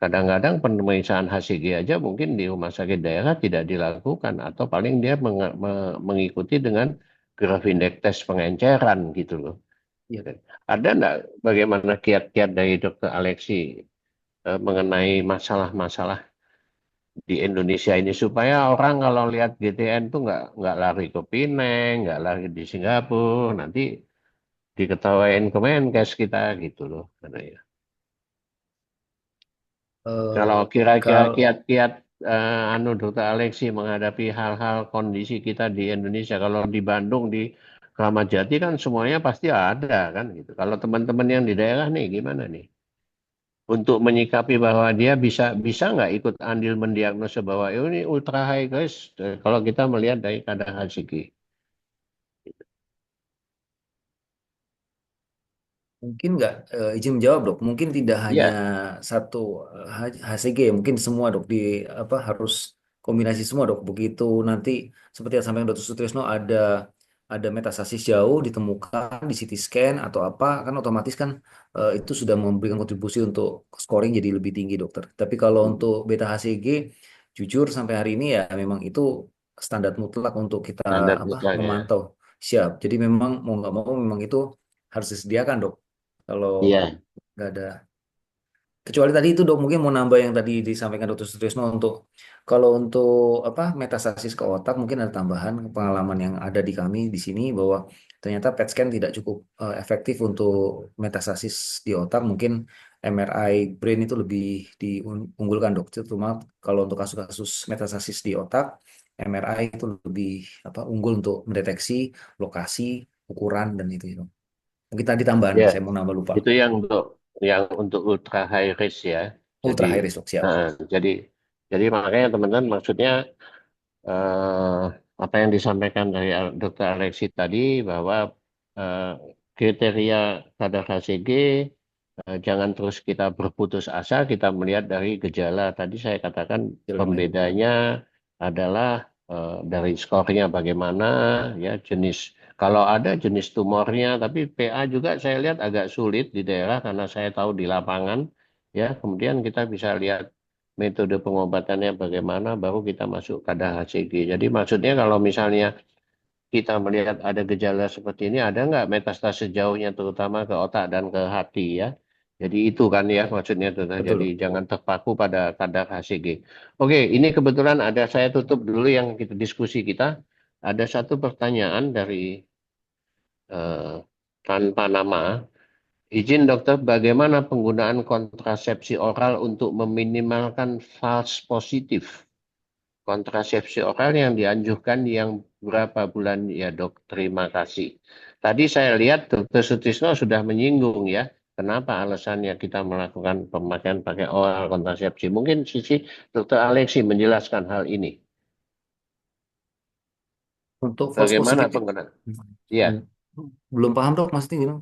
Kadang-kadang pemeriksaan HCG aja mungkin di rumah sakit daerah tidak dilakukan atau paling dia mengikuti dengan graph-index tes pengenceran gitu loh. Ya. Ada enggak bagaimana kiat-kiat dari Dr. Alexi mengenai masalah-masalah di Indonesia ini supaya orang kalau lihat GTN tuh nggak lari ke Pineng, nggak lari di Singapura, nanti diketawain Kemenkes kita gitu loh. Karena ya. Kalau Eh, kira-kira kalau kiat-kiat anu Dr. Alexi menghadapi hal-hal kondisi kita di Indonesia, kalau di Bandung di Kramat Jati kan semuanya pasti ada kan gitu. Kalau teman-teman yang di daerah nih gimana nih? Untuk menyikapi bahwa dia bisa bisa nggak ikut andil mendiagnosa bahwa ini ultra high risk kalau kita melihat dari kadar HCG. mungkin nggak izin menjawab, dok. Mungkin tidak hanya Iya, satu HCG, mungkin semua, dok. Di apa harus kombinasi semua, dok. Begitu nanti seperti yang sampaikan Dr. Sutrisno ada metastasis jauh ditemukan di CT scan atau apa kan otomatis kan itu sudah memberikan kontribusi untuk scoring jadi lebih tinggi, dokter. Tapi kalau untuk beta HCG jujur sampai hari ini ya memang itu standar mutlak untuk kita standar apa misalnya. memantau. Siap. Jadi memang mau nggak mau memang itu harus disediakan, dok. Kalau Iya, nggak ada, kecuali tadi itu, dok, mungkin mau nambah yang tadi disampaikan Dr. Sutrisno untuk kalau untuk apa metastasis ke otak mungkin ada tambahan pengalaman yang ada di kami di sini bahwa ternyata PET scan tidak cukup efektif untuk metastasis di otak. Mungkin MRI brain itu lebih diunggulkan, dok. Cuma kalau untuk kasus-kasus metastasis di otak, MRI itu lebih apa unggul untuk mendeteksi lokasi, ukuran dan itu, dok. Mungkin tadi tambahan ya. saya mau nambah lupa. Itu yang untuk ultra high risk ya. Jadi Ultra high risk, dok. Siap. eh, jadi jadi makanya teman-teman maksudnya eh, apa yang disampaikan dari Dr. Alexi tadi bahwa eh, kriteria kadar HCG jangan terus kita berputus asa, kita melihat dari gejala. Tadi saya katakan Jalan lain. pembedanya adalah dari skornya bagaimana, ya jenis. Kalau ada jenis tumornya, tapi PA juga saya lihat agak sulit di daerah karena saya tahu di lapangan, ya. Kemudian kita bisa lihat metode pengobatannya bagaimana, baru kita masuk pada HCG. Jadi maksudnya kalau misalnya kita melihat ada gejala seperti ini, ada nggak metastase jauhnya terutama ke otak dan ke hati ya. Jadi itu kan ya maksudnya tuh. Betul, Jadi dok. jangan terpaku pada kadar HCG. Oke, ini kebetulan ada saya tutup dulu yang kita diskusi kita. Ada satu pertanyaan dari eh, tanpa nama. Izin dokter, bagaimana penggunaan kontrasepsi oral untuk meminimalkan false positif? Kontrasepsi oral yang dianjurkan yang berapa bulan ya dok? Terima kasih. Tadi saya lihat Dokter Sutisno sudah menyinggung ya kenapa alasannya kita melakukan pemakaian pakai oral kontrasepsi. Mungkin sisi Dr. Alexi menjelaskan hal ini. Untuk false Bagaimana positif, penggunaan? Iya, belum paham dok, maksudnya gimana?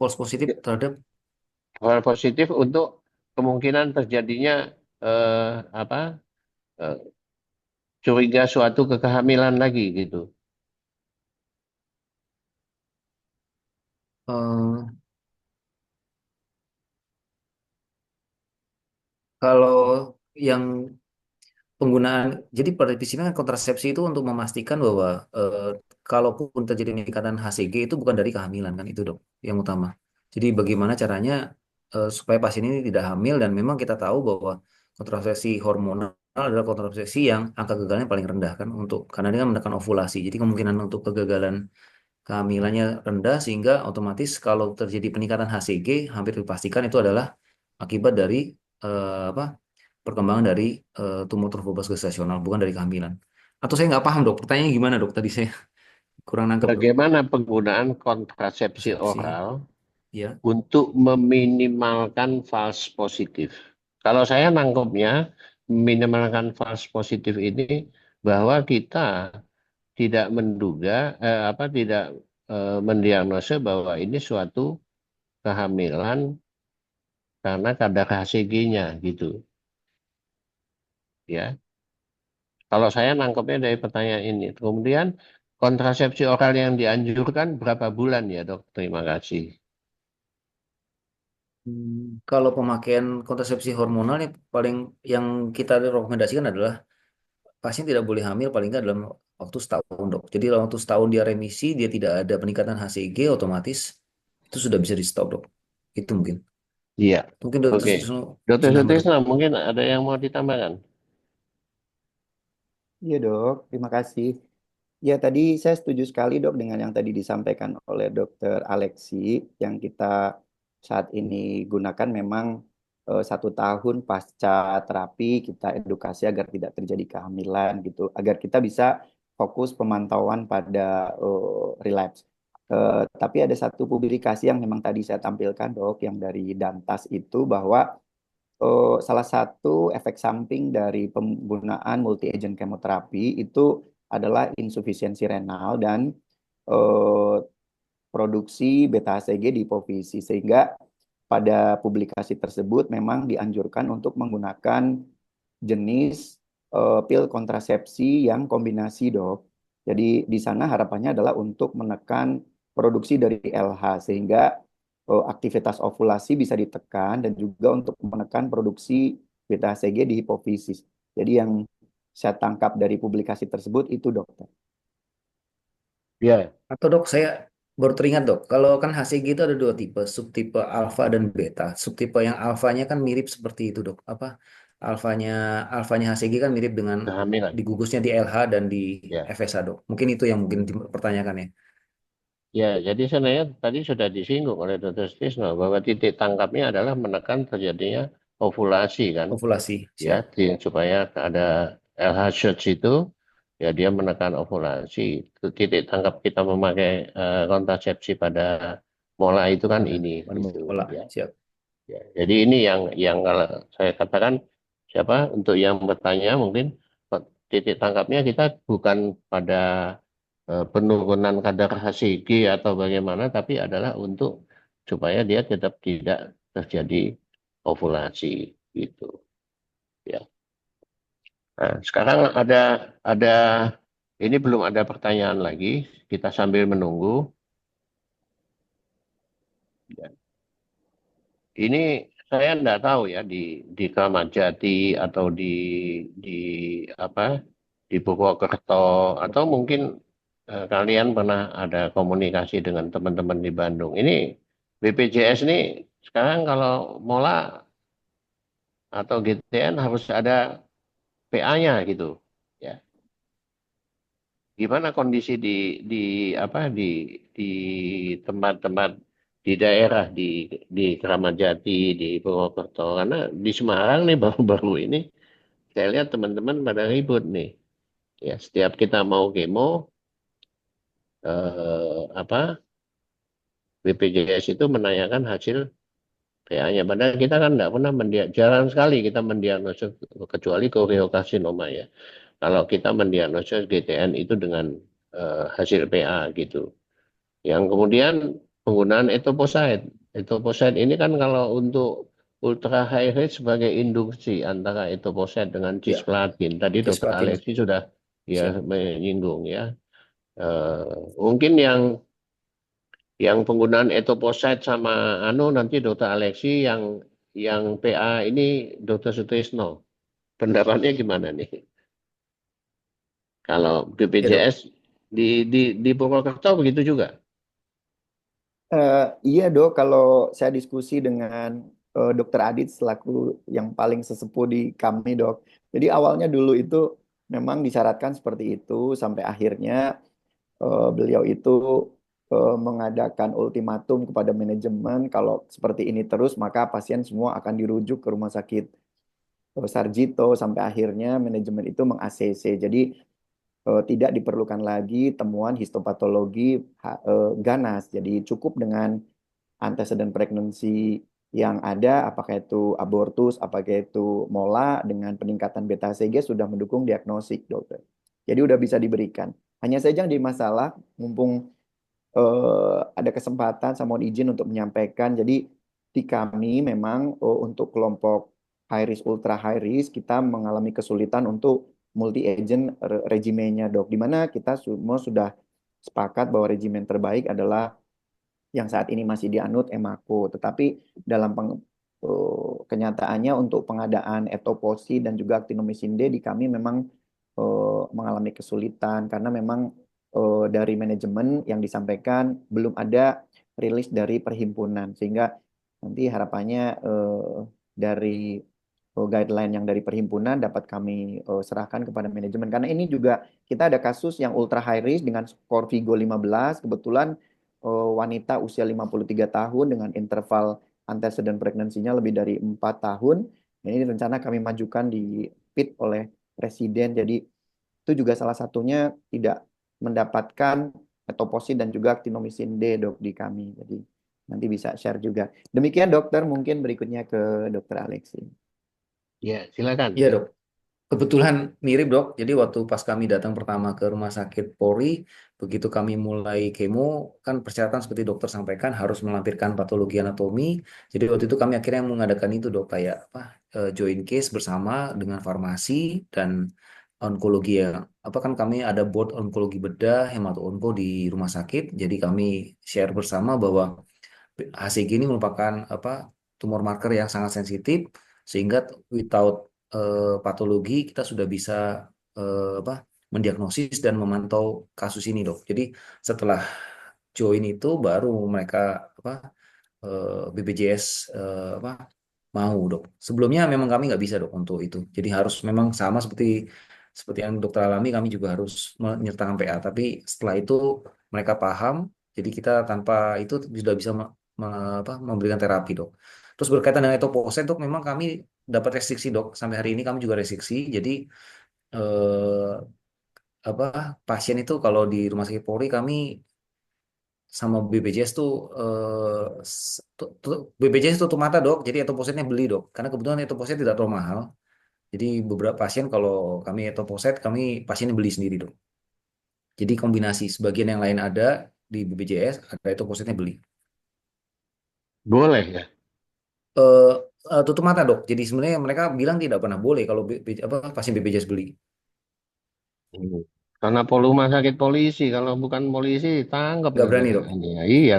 False positif terhadap hal positif untuk kemungkinan terjadinya apa eh, curiga suatu kehamilan lagi gitu. eh, kalau yang penggunaan, jadi pada di sini kan kontrasepsi itu untuk memastikan bahwa kalaupun terjadi peningkatan HCG itu bukan dari kehamilan kan itu dok yang utama. Jadi bagaimana caranya supaya pasien ini tidak hamil dan memang kita tahu bahwa kontrasepsi hormonal adalah kontrasepsi yang angka gagalnya paling rendah kan untuk karena dia kan menekan ovulasi. Jadi kemungkinan untuk kegagalan kehamilannya rendah sehingga otomatis kalau terjadi peningkatan HCG hampir dipastikan itu adalah akibat dari apa perkembangan dari tumor trombobas gestasional bukan dari kehamilan. Atau saya nggak paham dok, pertanyaannya gimana dok? Tadi saya kurang nangkep dok. Bagaimana penggunaan kontrasepsi Persepsi, oral ya. untuk meminimalkan false positif? Kalau saya nangkepnya, meminimalkan false positif ini bahwa kita tidak menduga, tidak mendiagnosa bahwa ini suatu kehamilan karena kadar HCG-nya gitu, ya. Kalau saya nangkepnya dari pertanyaan ini. Kemudian kontrasepsi oral yang dianjurkan berapa bulan ya dok? Terima kasih. Kalau pemakaian kontrasepsi hormonal yang paling yang kita rekomendasikan adalah pasien tidak boleh hamil paling nggak dalam waktu setahun dok. Jadi dalam waktu setahun dia remisi, dia tidak ada peningkatan HCG, otomatis itu sudah bisa di stop dok. Itu mungkin. Iya, Mungkin dokter oke. Sutisno Dokter bisa nambah dok. Sutisna, mungkin ada yang mau ditambahkan? Iya dok, terima kasih. Ya tadi saya setuju sekali dok dengan yang tadi disampaikan oleh Dokter Alexi. Yang kita saat ini gunakan memang 1 tahun pasca terapi kita edukasi agar tidak terjadi kehamilan gitu, agar kita bisa fokus pemantauan pada relapse. Tapi ada satu publikasi yang memang tadi saya tampilkan dok, yang dari Dantas itu bahwa salah satu efek samping dari penggunaan multi agent kemoterapi itu adalah insufisiensi renal dan eh, produksi beta HCG di hipofisi, sehingga pada publikasi tersebut memang dianjurkan untuk menggunakan jenis pil kontrasepsi yang kombinasi dok. Jadi di sana harapannya adalah untuk menekan produksi dari LH sehingga aktivitas ovulasi bisa ditekan dan juga untuk menekan produksi beta HCG di hipofisis. Jadi yang saya tangkap dari publikasi tersebut itu dokter. Ya, Atau dok, saya baru teringat dok, kalau kan HCG itu ada dua tipe, subtipe alfa dan beta. Subtipe yang alfanya kan mirip seperti itu dok. Apa alfanya alfanya HCG kan mirip dengan kehamilan. digugusnya di LH dan di Ya, FSH dok. Mungkin itu yang mungkin dipertanyakan ya. ya. Jadi sebenarnya tadi sudah disinggung oleh Dr. Sutisna bahwa titik tangkapnya adalah menekan terjadinya ovulasi kan, Ovulasi ya, siap. supaya ada LH shoots itu, ya dia menekan ovulasi. Titik tangkap kita memakai kontrasepsi pada mola itu kan Pada ini, pada gitu, pola ya. siap. Ya, jadi ini yang kalau saya katakan siapa untuk yang bertanya mungkin titik tangkapnya kita bukan pada penurunan kadar HCG atau bagaimana, tapi adalah untuk supaya dia tetap tidak terjadi ovulasi gitu. Ya. Nah, sekarang ada ini belum ada pertanyaan lagi. Kita sambil menunggu. Ya. Ini saya enggak tahu ya di Kramat Jati atau di apa di Purwokerto atau mungkin kalian pernah ada komunikasi dengan teman-teman di Bandung. Ini BPJS ini sekarang kalau mola atau GTN harus ada PA-nya gitu. Ya. Gimana kondisi di apa di tempat-tempat di daerah di Kramat Jati, di Purwokerto, karena di Semarang nih baru-baru ini saya lihat teman-teman pada ribut nih. Ya, setiap kita mau kemo apa BPJS itu menanyakan hasil PA-nya. Padahal kita kan nggak pernah jarang sekali kita mendiagnosa kecuali korneokarsinoma ya. Kalau kita mendiagnosa GTN itu dengan hasil PA gitu. Yang kemudian penggunaan etoposide. Etoposide ini kan kalau untuk ultra high rate sebagai induksi antara etoposide dengan Ya, cisplatin. Tadi Dokter cisplatin. Alexi sudah ya Siap. menyinggung ya. Mungkin yang penggunaan etoposide sama nanti Dokter Alexi yang PA ini Dokter Sutrisno. Pendapatnya gimana nih? Kalau Ya dok. BPJS di Purwokerto begitu juga. Iya dok, kalau saya diskusi dengan Dokter Adit selaku yang paling sesepuh di kami dok. Jadi awalnya dulu itu memang disyaratkan seperti itu sampai akhirnya beliau itu mengadakan ultimatum kepada manajemen kalau seperti ini terus maka pasien semua akan dirujuk ke rumah sakit Sarjito sampai akhirnya manajemen itu meng-ACC. Jadi tidak diperlukan lagi temuan histopatologi ganas. Jadi cukup dengan antecedent pregnancy yang ada, apakah itu abortus, apakah itu mola dengan peningkatan beta HCG sudah mendukung diagnostik dokter. Jadi udah bisa diberikan. Hanya saja yang di masalah, mumpung ada kesempatan, saya mohon izin untuk menyampaikan. Jadi di kami memang untuk kelompok high risk, ultra high risk, kita mengalami kesulitan untuk multi agent regimennya dok. Di mana kita semua sudah sepakat bahwa regimen terbaik adalah yang saat ini masih dianut EMACO. Tetapi dalam kenyataannya untuk pengadaan etoposi dan juga actinomycin D di kami memang mengalami kesulitan karena memang dari manajemen yang disampaikan belum ada rilis dari perhimpunan sehingga nanti harapannya dari guideline yang dari perhimpunan dapat kami serahkan kepada manajemen karena ini juga kita ada kasus yang ultra high risk dengan skor Vigo 15 kebetulan wanita usia 53 tahun dengan interval antecedent pregnancy-nya lebih dari 4 tahun. Nah, ini rencana kami majukan di PIT oleh Presiden. Jadi itu juga salah satunya tidak mendapatkan etoposin dan juga actinomycin D dok di kami. Jadi nanti bisa share juga. Demikian dokter, mungkin berikutnya ke dokter Alexi. Ya, silakan. Iya dok. Kebetulan mirip dok. Jadi waktu pas kami datang pertama ke rumah sakit Polri, begitu kami mulai kemo, kan persyaratan seperti dokter sampaikan harus melampirkan patologi anatomi. Jadi waktu itu kami akhirnya mengadakan itu dok, kayak apa, joint case bersama dengan farmasi dan onkologi ya. Apa kan kami ada board onkologi bedah, hemato-onko di rumah sakit. Jadi kami share bersama bahwa HCG ini merupakan apa, tumor marker yang sangat sensitif sehingga without patologi kita sudah bisa apa, mendiagnosis dan memantau kasus ini dok. Jadi setelah join itu baru mereka apa, BPJS apa, mau dok. Sebelumnya memang kami nggak bisa dok untuk itu. Jadi harus memang sama seperti seperti yang dokter alami, kami juga harus menyertakan PA. Tapi setelah itu mereka paham, jadi kita tanpa itu sudah bisa memberikan terapi dok. Terus berkaitan dengan etoposide dok, memang kami dapat restriksi dok. Sampai hari ini kami juga restriksi. Jadi eh, apa, pasien itu kalau di rumah sakit Polri kami sama BPJS tuh BPJS tutup mata dok. Jadi etopositnya beli dok. Karena kebetulan etoposit tidak terlalu mahal. Jadi beberapa pasien kalau kami etoposit kami pasiennya beli sendiri dok. Jadi kombinasi sebagian yang lain ada di BPJS, ada etopositnya beli. Boleh ya. eh Tutup mata dok. Jadi sebenarnya mereka bilang tidak pernah boleh kalau apa, pasien BPJS beli. Hmm. Karena rumah sakit polisi, kalau bukan polisi tangkap Nggak nanti berani dok. PA-nya. Iya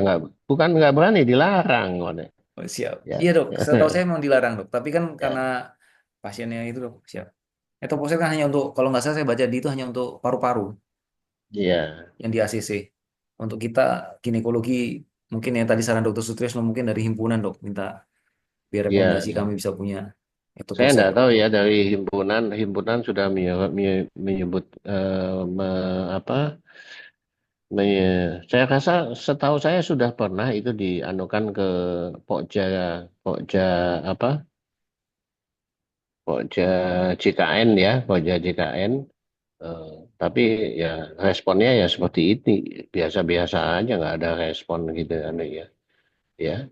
nggak berani dilarang kok. Oh, siap. Ya. Iya dok. Setahu saya memang dilarang dok. Tapi kan karena Ya. pasiennya itu dok, siap. Etoposat kan hanya untuk, kalau nggak salah saya baca di itu hanya untuk paru-paru Iya. yang di ACC. Untuk kita ginekologi mungkin yang tadi saran dokter Sutrisno mungkin dari himpunan dok, minta biar Iya. rekomendasi kami bisa punya Saya etoposat tidak dok. tahu ya dari himpunan sudah menyebut apa? Saya rasa setahu saya sudah pernah itu dianukan ke Pokja Pokja apa? Pokja JKN ya, Pokja JKN. Eh, tapi ya responnya ya seperti ini, biasa-biasa aja nggak ada respon gitu kan ya. Ya.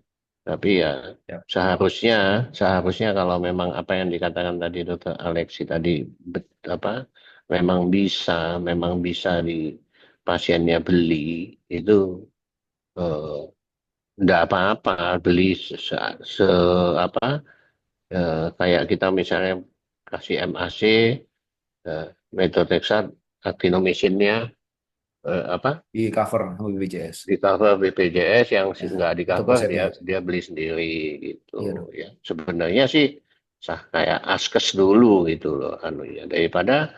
Tapi ya Ya, seharusnya kalau memang apa yang dikatakan tadi Dokter Alexi tadi apa memang bisa di pasiennya beli itu eh, enggak apa-apa beli apa kayak kita misalnya kasih MAC eh, methotrexat actinomycinnya apa di cover sama BPJS. di cover BPJS yang Ya, nggak di itu cover posetnya dia itu. dia beli sendiri gitu Iya dok. ya sebenarnya sih sah kayak askes dulu gitu loh anu ya daripada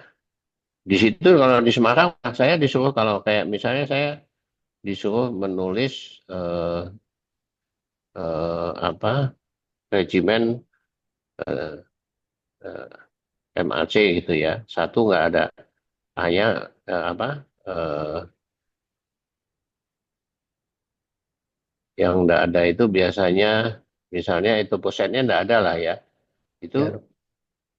di situ kalau di Semarang saya disuruh kalau kayak misalnya saya disuruh menulis eh, apa regimen eh, MAC gitu ya satu nggak ada hanya apa eh, yang nggak ada itu biasanya misalnya itu posetnya nggak ada lah ya itu Ya dok.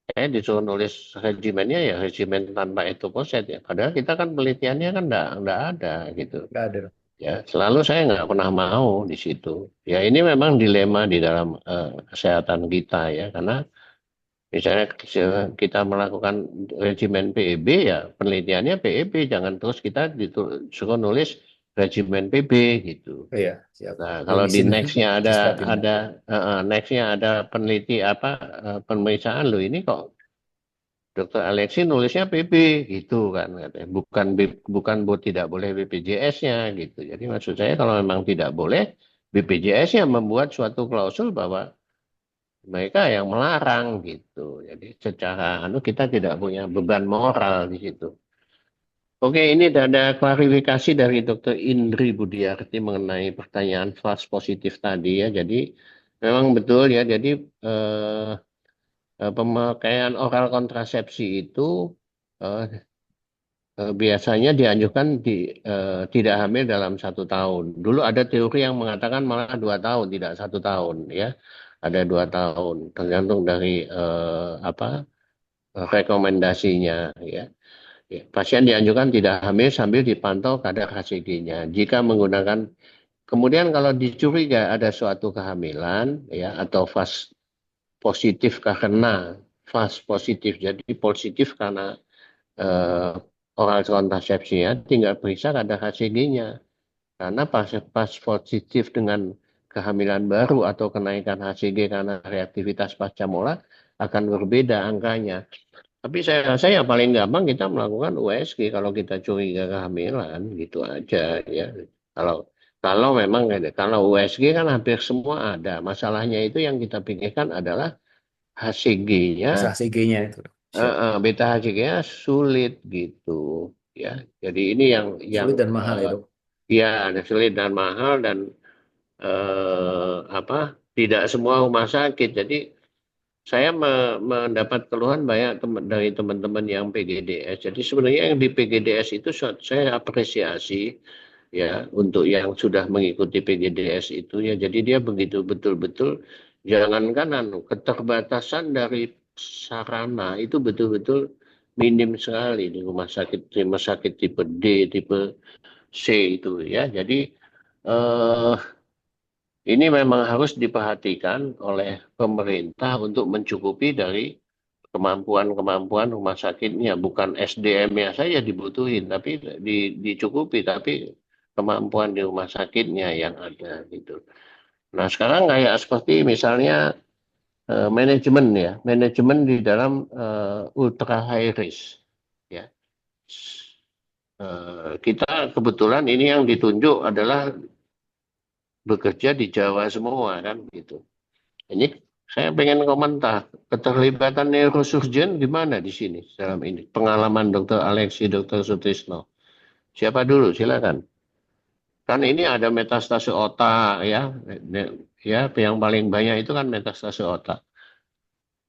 saya disuruh nulis regimennya ya regimen tanpa etoposet ya. Padahal kita kan penelitiannya kan nggak ada gitu. Nggak ada dok. Ya, selalu saya nggak pernah mau di situ. Ya ini memang dilema di dalam kesehatan kita ya, karena misalnya kita melakukan regimen PEB ya penelitiannya PEB, jangan terus kita disuruh nulis regimen PB gitu. Iya, siap. Nah, kalau di Flumicin, nextnya cisplatin. ada peneliti apa pemeriksaan lo ini kok Dokter Alexi nulisnya PB gitu kan katanya. Bukan tidak boleh BPJS-nya gitu. Jadi maksud saya kalau memang tidak boleh BPJS-nya membuat suatu klausul bahwa mereka yang melarang gitu. Jadi secara kita tidak punya beban moral di situ. Oke, ini ada klarifikasi dari Dokter Indri Budiarti mengenai pertanyaan false positif tadi ya. Jadi memang betul ya. Jadi eh, pemakaian oral kontrasepsi itu eh, biasanya dianjurkan tidak hamil dalam 1 tahun. Dulu ada teori yang mengatakan malah 2 tahun, tidak 1 tahun, ya. Ada 2 tahun, tergantung dari apa rekomendasinya, ya. Ya, pasien dianjurkan tidak hamil sambil dipantau kadar HCG-nya. Jika menggunakan, kemudian kalau dicuriga ada suatu kehamilan, ya, atau fase positif karena fase positif, jadi positif karena eh, oral kontrasepsinya tinggal periksa kadar HCG-nya. Karena pas positif dengan kehamilan baru atau kenaikan HCG karena reaktivitas pasca molar akan berbeda angkanya. Tapi saya rasa yang paling gampang kita melakukan USG kalau kita curiga kehamilan gitu aja ya. Kalau kalau memang kalau USG kan hampir semua ada. Masalahnya itu yang kita pikirkan adalah HCG-nya Masa CG-nya itu dok. Siap. beta HCG-nya sulit gitu ya. Jadi ini yang Sulit dan mahal ya dok. ya ada sulit dan mahal dan apa tidak semua rumah sakit. Jadi saya mendapat keluhan banyak dari teman-teman yang PGDS. Jadi sebenarnya yang di PGDS itu saya apresiasi ya untuk yang sudah mengikuti PGDS itu ya. Jadi dia begitu betul-betul jangankan keterbatasan dari sarana itu betul-betul minim sekali di rumah sakit tipe D, tipe C itu ya. Jadi eh, ini memang harus diperhatikan oleh pemerintah untuk mencukupi dari kemampuan-kemampuan rumah sakitnya, bukan SDM-nya saja dibutuhin, tapi dicukupi, tapi kemampuan di rumah sakitnya yang ada gitu. Nah sekarang kayak seperti misalnya manajemen ya, manajemen di dalam ultra high risk ya. Kita kebetulan ini yang ditunjuk adalah bekerja di Jawa semua kan gitu. Ini saya pengen komentar keterlibatan neurosurgeon gimana di sini dalam ini pengalaman Dokter Alexi, Dokter Sutrisno. Siapa dulu? Silakan. Kan ini ada metastase otak ya, ya yang paling banyak itu kan metastase otak.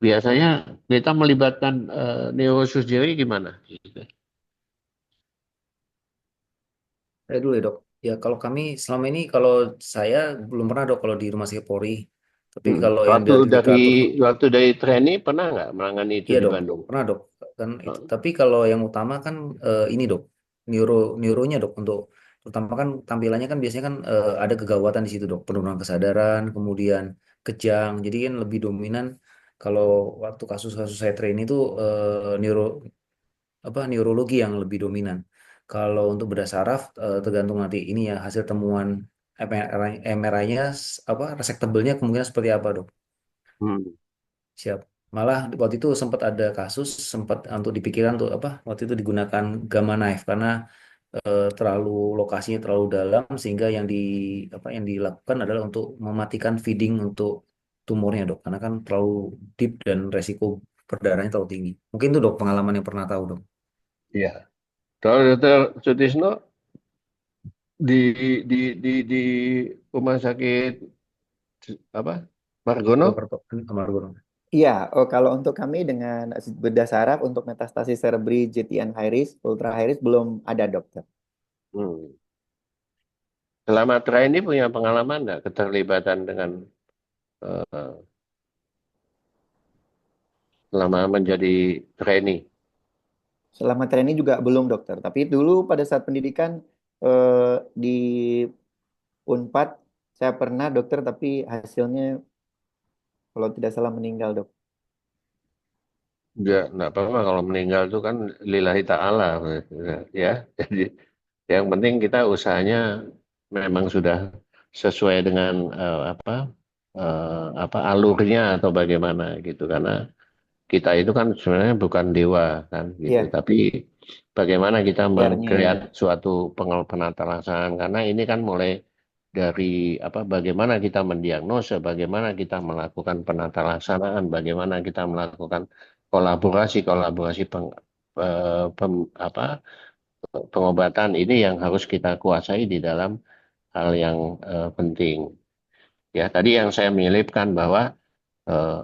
Biasanya kita melibatkan neurosurgery gimana? Saya dulu ya dok. Ya kalau kami selama ini kalau saya belum pernah dok kalau di rumah sakit Polri. Tapi kalau yang Waktu dari dari literatur waktu dari trainee pernah nggak menangani itu iya di dok, Bandung? pernah dok. Kan itu. Oh, Tapi kalau yang utama kan ini dok, neuronya dok untuk terutama kan tampilannya kan biasanya kan ada kegawatan di situ dok, penurunan kesadaran, kemudian kejang, jadi kan lebih dominan kalau waktu kasus-kasus saya training itu neurologi yang lebih dominan. Kalau untuk bedah saraf tergantung nanti ini ya hasil temuan MRI-nya apa resectable-nya kemungkinan seperti apa dok. Hmm. Siap. Malah waktu itu sempat ada kasus sempat untuk dipikirkan tuh apa waktu itu digunakan gamma knife karena terlalu lokasinya terlalu dalam sehingga yang dilakukan adalah untuk mematikan feeding untuk tumornya dok karena kan terlalu deep dan resiko perdarahannya terlalu tinggi. Mungkin itu dok pengalaman yang pernah tahu dok. Iya. Kalau Dokter Sutisno di di rumah sakit apa? Margono? Purwokerto Amargono. Iya, kalau untuk kami dengan bedah saraf untuk metastasis cerebri GTN high risk, ultra high risk belum ada dokter. Hmm. Selama trainee punya pengalaman nggak keterlibatan dengan eh, selama menjadi trainee? Selama training juga belum dokter, tapi dulu pada saat pendidikan di Unpad saya pernah dokter, tapi hasilnya kalau tidak salah meninggal dok. Nggak apa-apa kalau meninggal itu kan lillahi ta'ala ya. Jadi yang penting kita usahanya memang sudah sesuai dengan apa alurnya atau bagaimana gitu karena kita itu kan sebenarnya bukan dewa kan gitu Iya, tapi bagaimana kita biarnya ya. mengkreat suatu penata laksanaan karena ini kan mulai dari apa bagaimana kita mendiagnosa bagaimana kita melakukan penata laksanaan bagaimana kita melakukan kolaborasi apa pengobatan ini yang harus kita kuasai di dalam hal yang penting. Ya, tadi yang saya menyelipkan bahwa eh,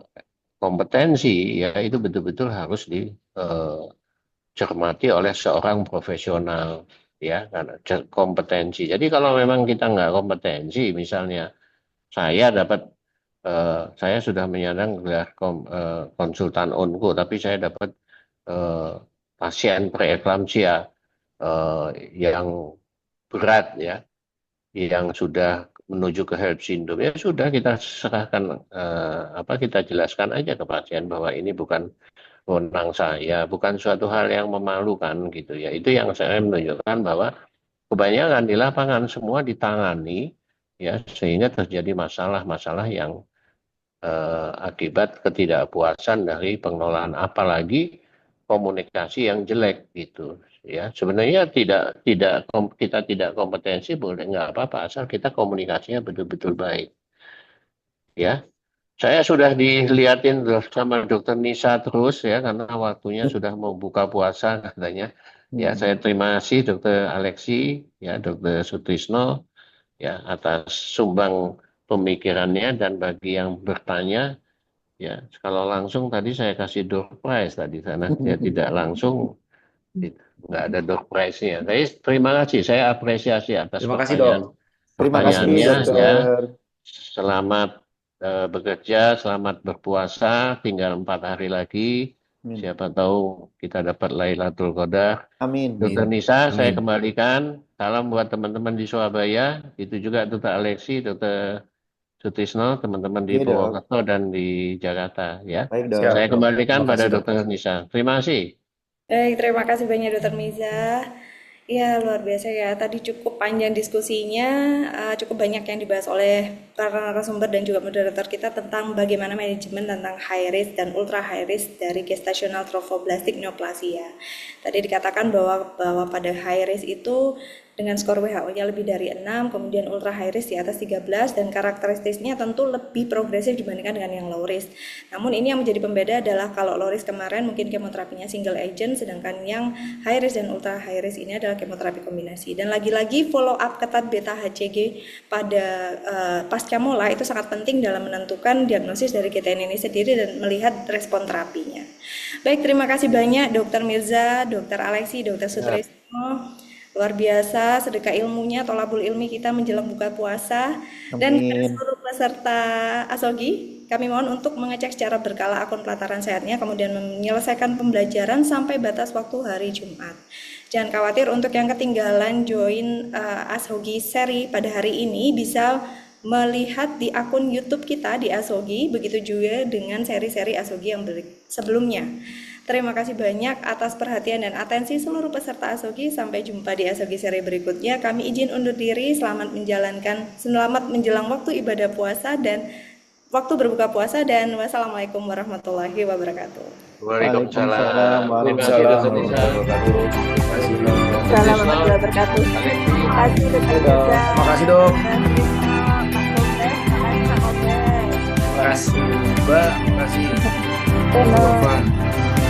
kompetensi ya itu betul-betul harus dicermati oleh seorang profesional ya karena kompetensi. Jadi kalau memang kita nggak kompetensi, misalnya saya sudah menyandang gelar konsultan onko, tapi saya dapat eh, pasien preeklamsia eh, yang berat ya, yang sudah menuju ke HELLP syndrome ya sudah kita serahkan apa kita jelaskan aja ke pasien bahwa ini bukan wewenang saya, bukan suatu hal yang memalukan gitu ya. Itu yang saya menunjukkan bahwa kebanyakan di lapangan semua ditangani ya sehingga terjadi masalah-masalah yang akibat ketidakpuasan dari pengelolaan apalagi komunikasi yang jelek gitu ya sebenarnya kita tidak kompetensi boleh nggak apa-apa asal kita komunikasinya betul-betul baik ya saya sudah dilihatin sama dokter Nisa terus ya karena waktunya sudah mau buka puasa katanya ya Hmm. saya terima kasih dokter Alexi ya dokter Sutrisno ya atas sumbang pemikirannya dan bagi yang bertanya. Ya, kalau langsung tadi saya kasih door prize tadi sana. Ya tidak langsung nggak ada door prize-nya. Tapi terima kasih, saya apresiasi atas Terima kasih dok. Terima kasih pertanyaannya ya. dokter. Selamat bekerja, selamat berpuasa. Tinggal 4 hari lagi. Amin. Siapa tahu kita dapat Lailatul Qadar. Amin. Dokter Amin. Nisa, saya Amin. kembalikan. Salam buat teman-teman di Surabaya. Itu juga Dokter Alexi, Dokter Sutisno, teman-teman di Iya dok. Purwokerto dan di Jakarta ya. Baik Siap dok. Saya dok. kembalikan Terima pada kasih dok. Dokter Nisa. Terima kasih. Baik, terima kasih banyak Dokter Miza. Ya, luar biasa ya. Tadi cukup panjang diskusinya, cukup banyak yang dibahas oleh para narasumber dan juga moderator kita tentang bagaimana manajemen tentang high risk dan ultra high risk dari gestational trophoblastic neoplasia. Tadi dikatakan bahwa pada high risk itu dengan skor WHO-nya lebih dari 6, kemudian ultra high risk di atas 13, dan karakteristiknya tentu lebih progresif dibandingkan dengan yang low risk. Namun ini yang menjadi pembeda adalah kalau low risk kemarin mungkin kemoterapinya single agent, sedangkan yang high risk dan ultra high risk ini adalah kemoterapi kombinasi. Dan lagi-lagi follow up ketat beta HCG pada pasca mola itu sangat penting dalam menentukan diagnosis dari GTN ini sendiri dan melihat respon terapinya. Baik, terima kasih banyak Dr. Mirza, Dr. Alexi, Dr. Sutrisno. Luar biasa sedekah ilmunya, tolabul ilmi kita menjelang buka puasa. Dan kepada Amin. seluruh peserta Asogi, kami mohon untuk mengecek secara berkala akun pelataran sehatnya, kemudian menyelesaikan pembelajaran sampai batas waktu hari Jumat. Jangan khawatir untuk yang ketinggalan join Asogi seri pada hari ini bisa melihat di akun YouTube kita di Asogi, begitu juga dengan seri-seri Asogi yang sebelumnya. Terima kasih banyak atas perhatian dan atensi seluruh peserta Asogi. Sampai jumpa di Asogi seri berikutnya. Kami izin undur diri. Selamat menjelang waktu ibadah puasa dan waktu berbuka puasa, dan wassalamualaikum warahmatullahi wabarakatuh. Waalaikumsalam. Terima kasih Waalaikumsalam Dr. Nisa. warahmatullahi wabarakatuh. Terima kasih, Dok. Assalamualaikum warahmatullahi wabarakatuh. Terima kasih Dr. Oke, Dok. Mirza. Terima kasih, Dok. Terima kasih Pak Kombes. Terima kasih Pak Kombes. Terima kasih, Mbak. Terima kasih, Terima Dok.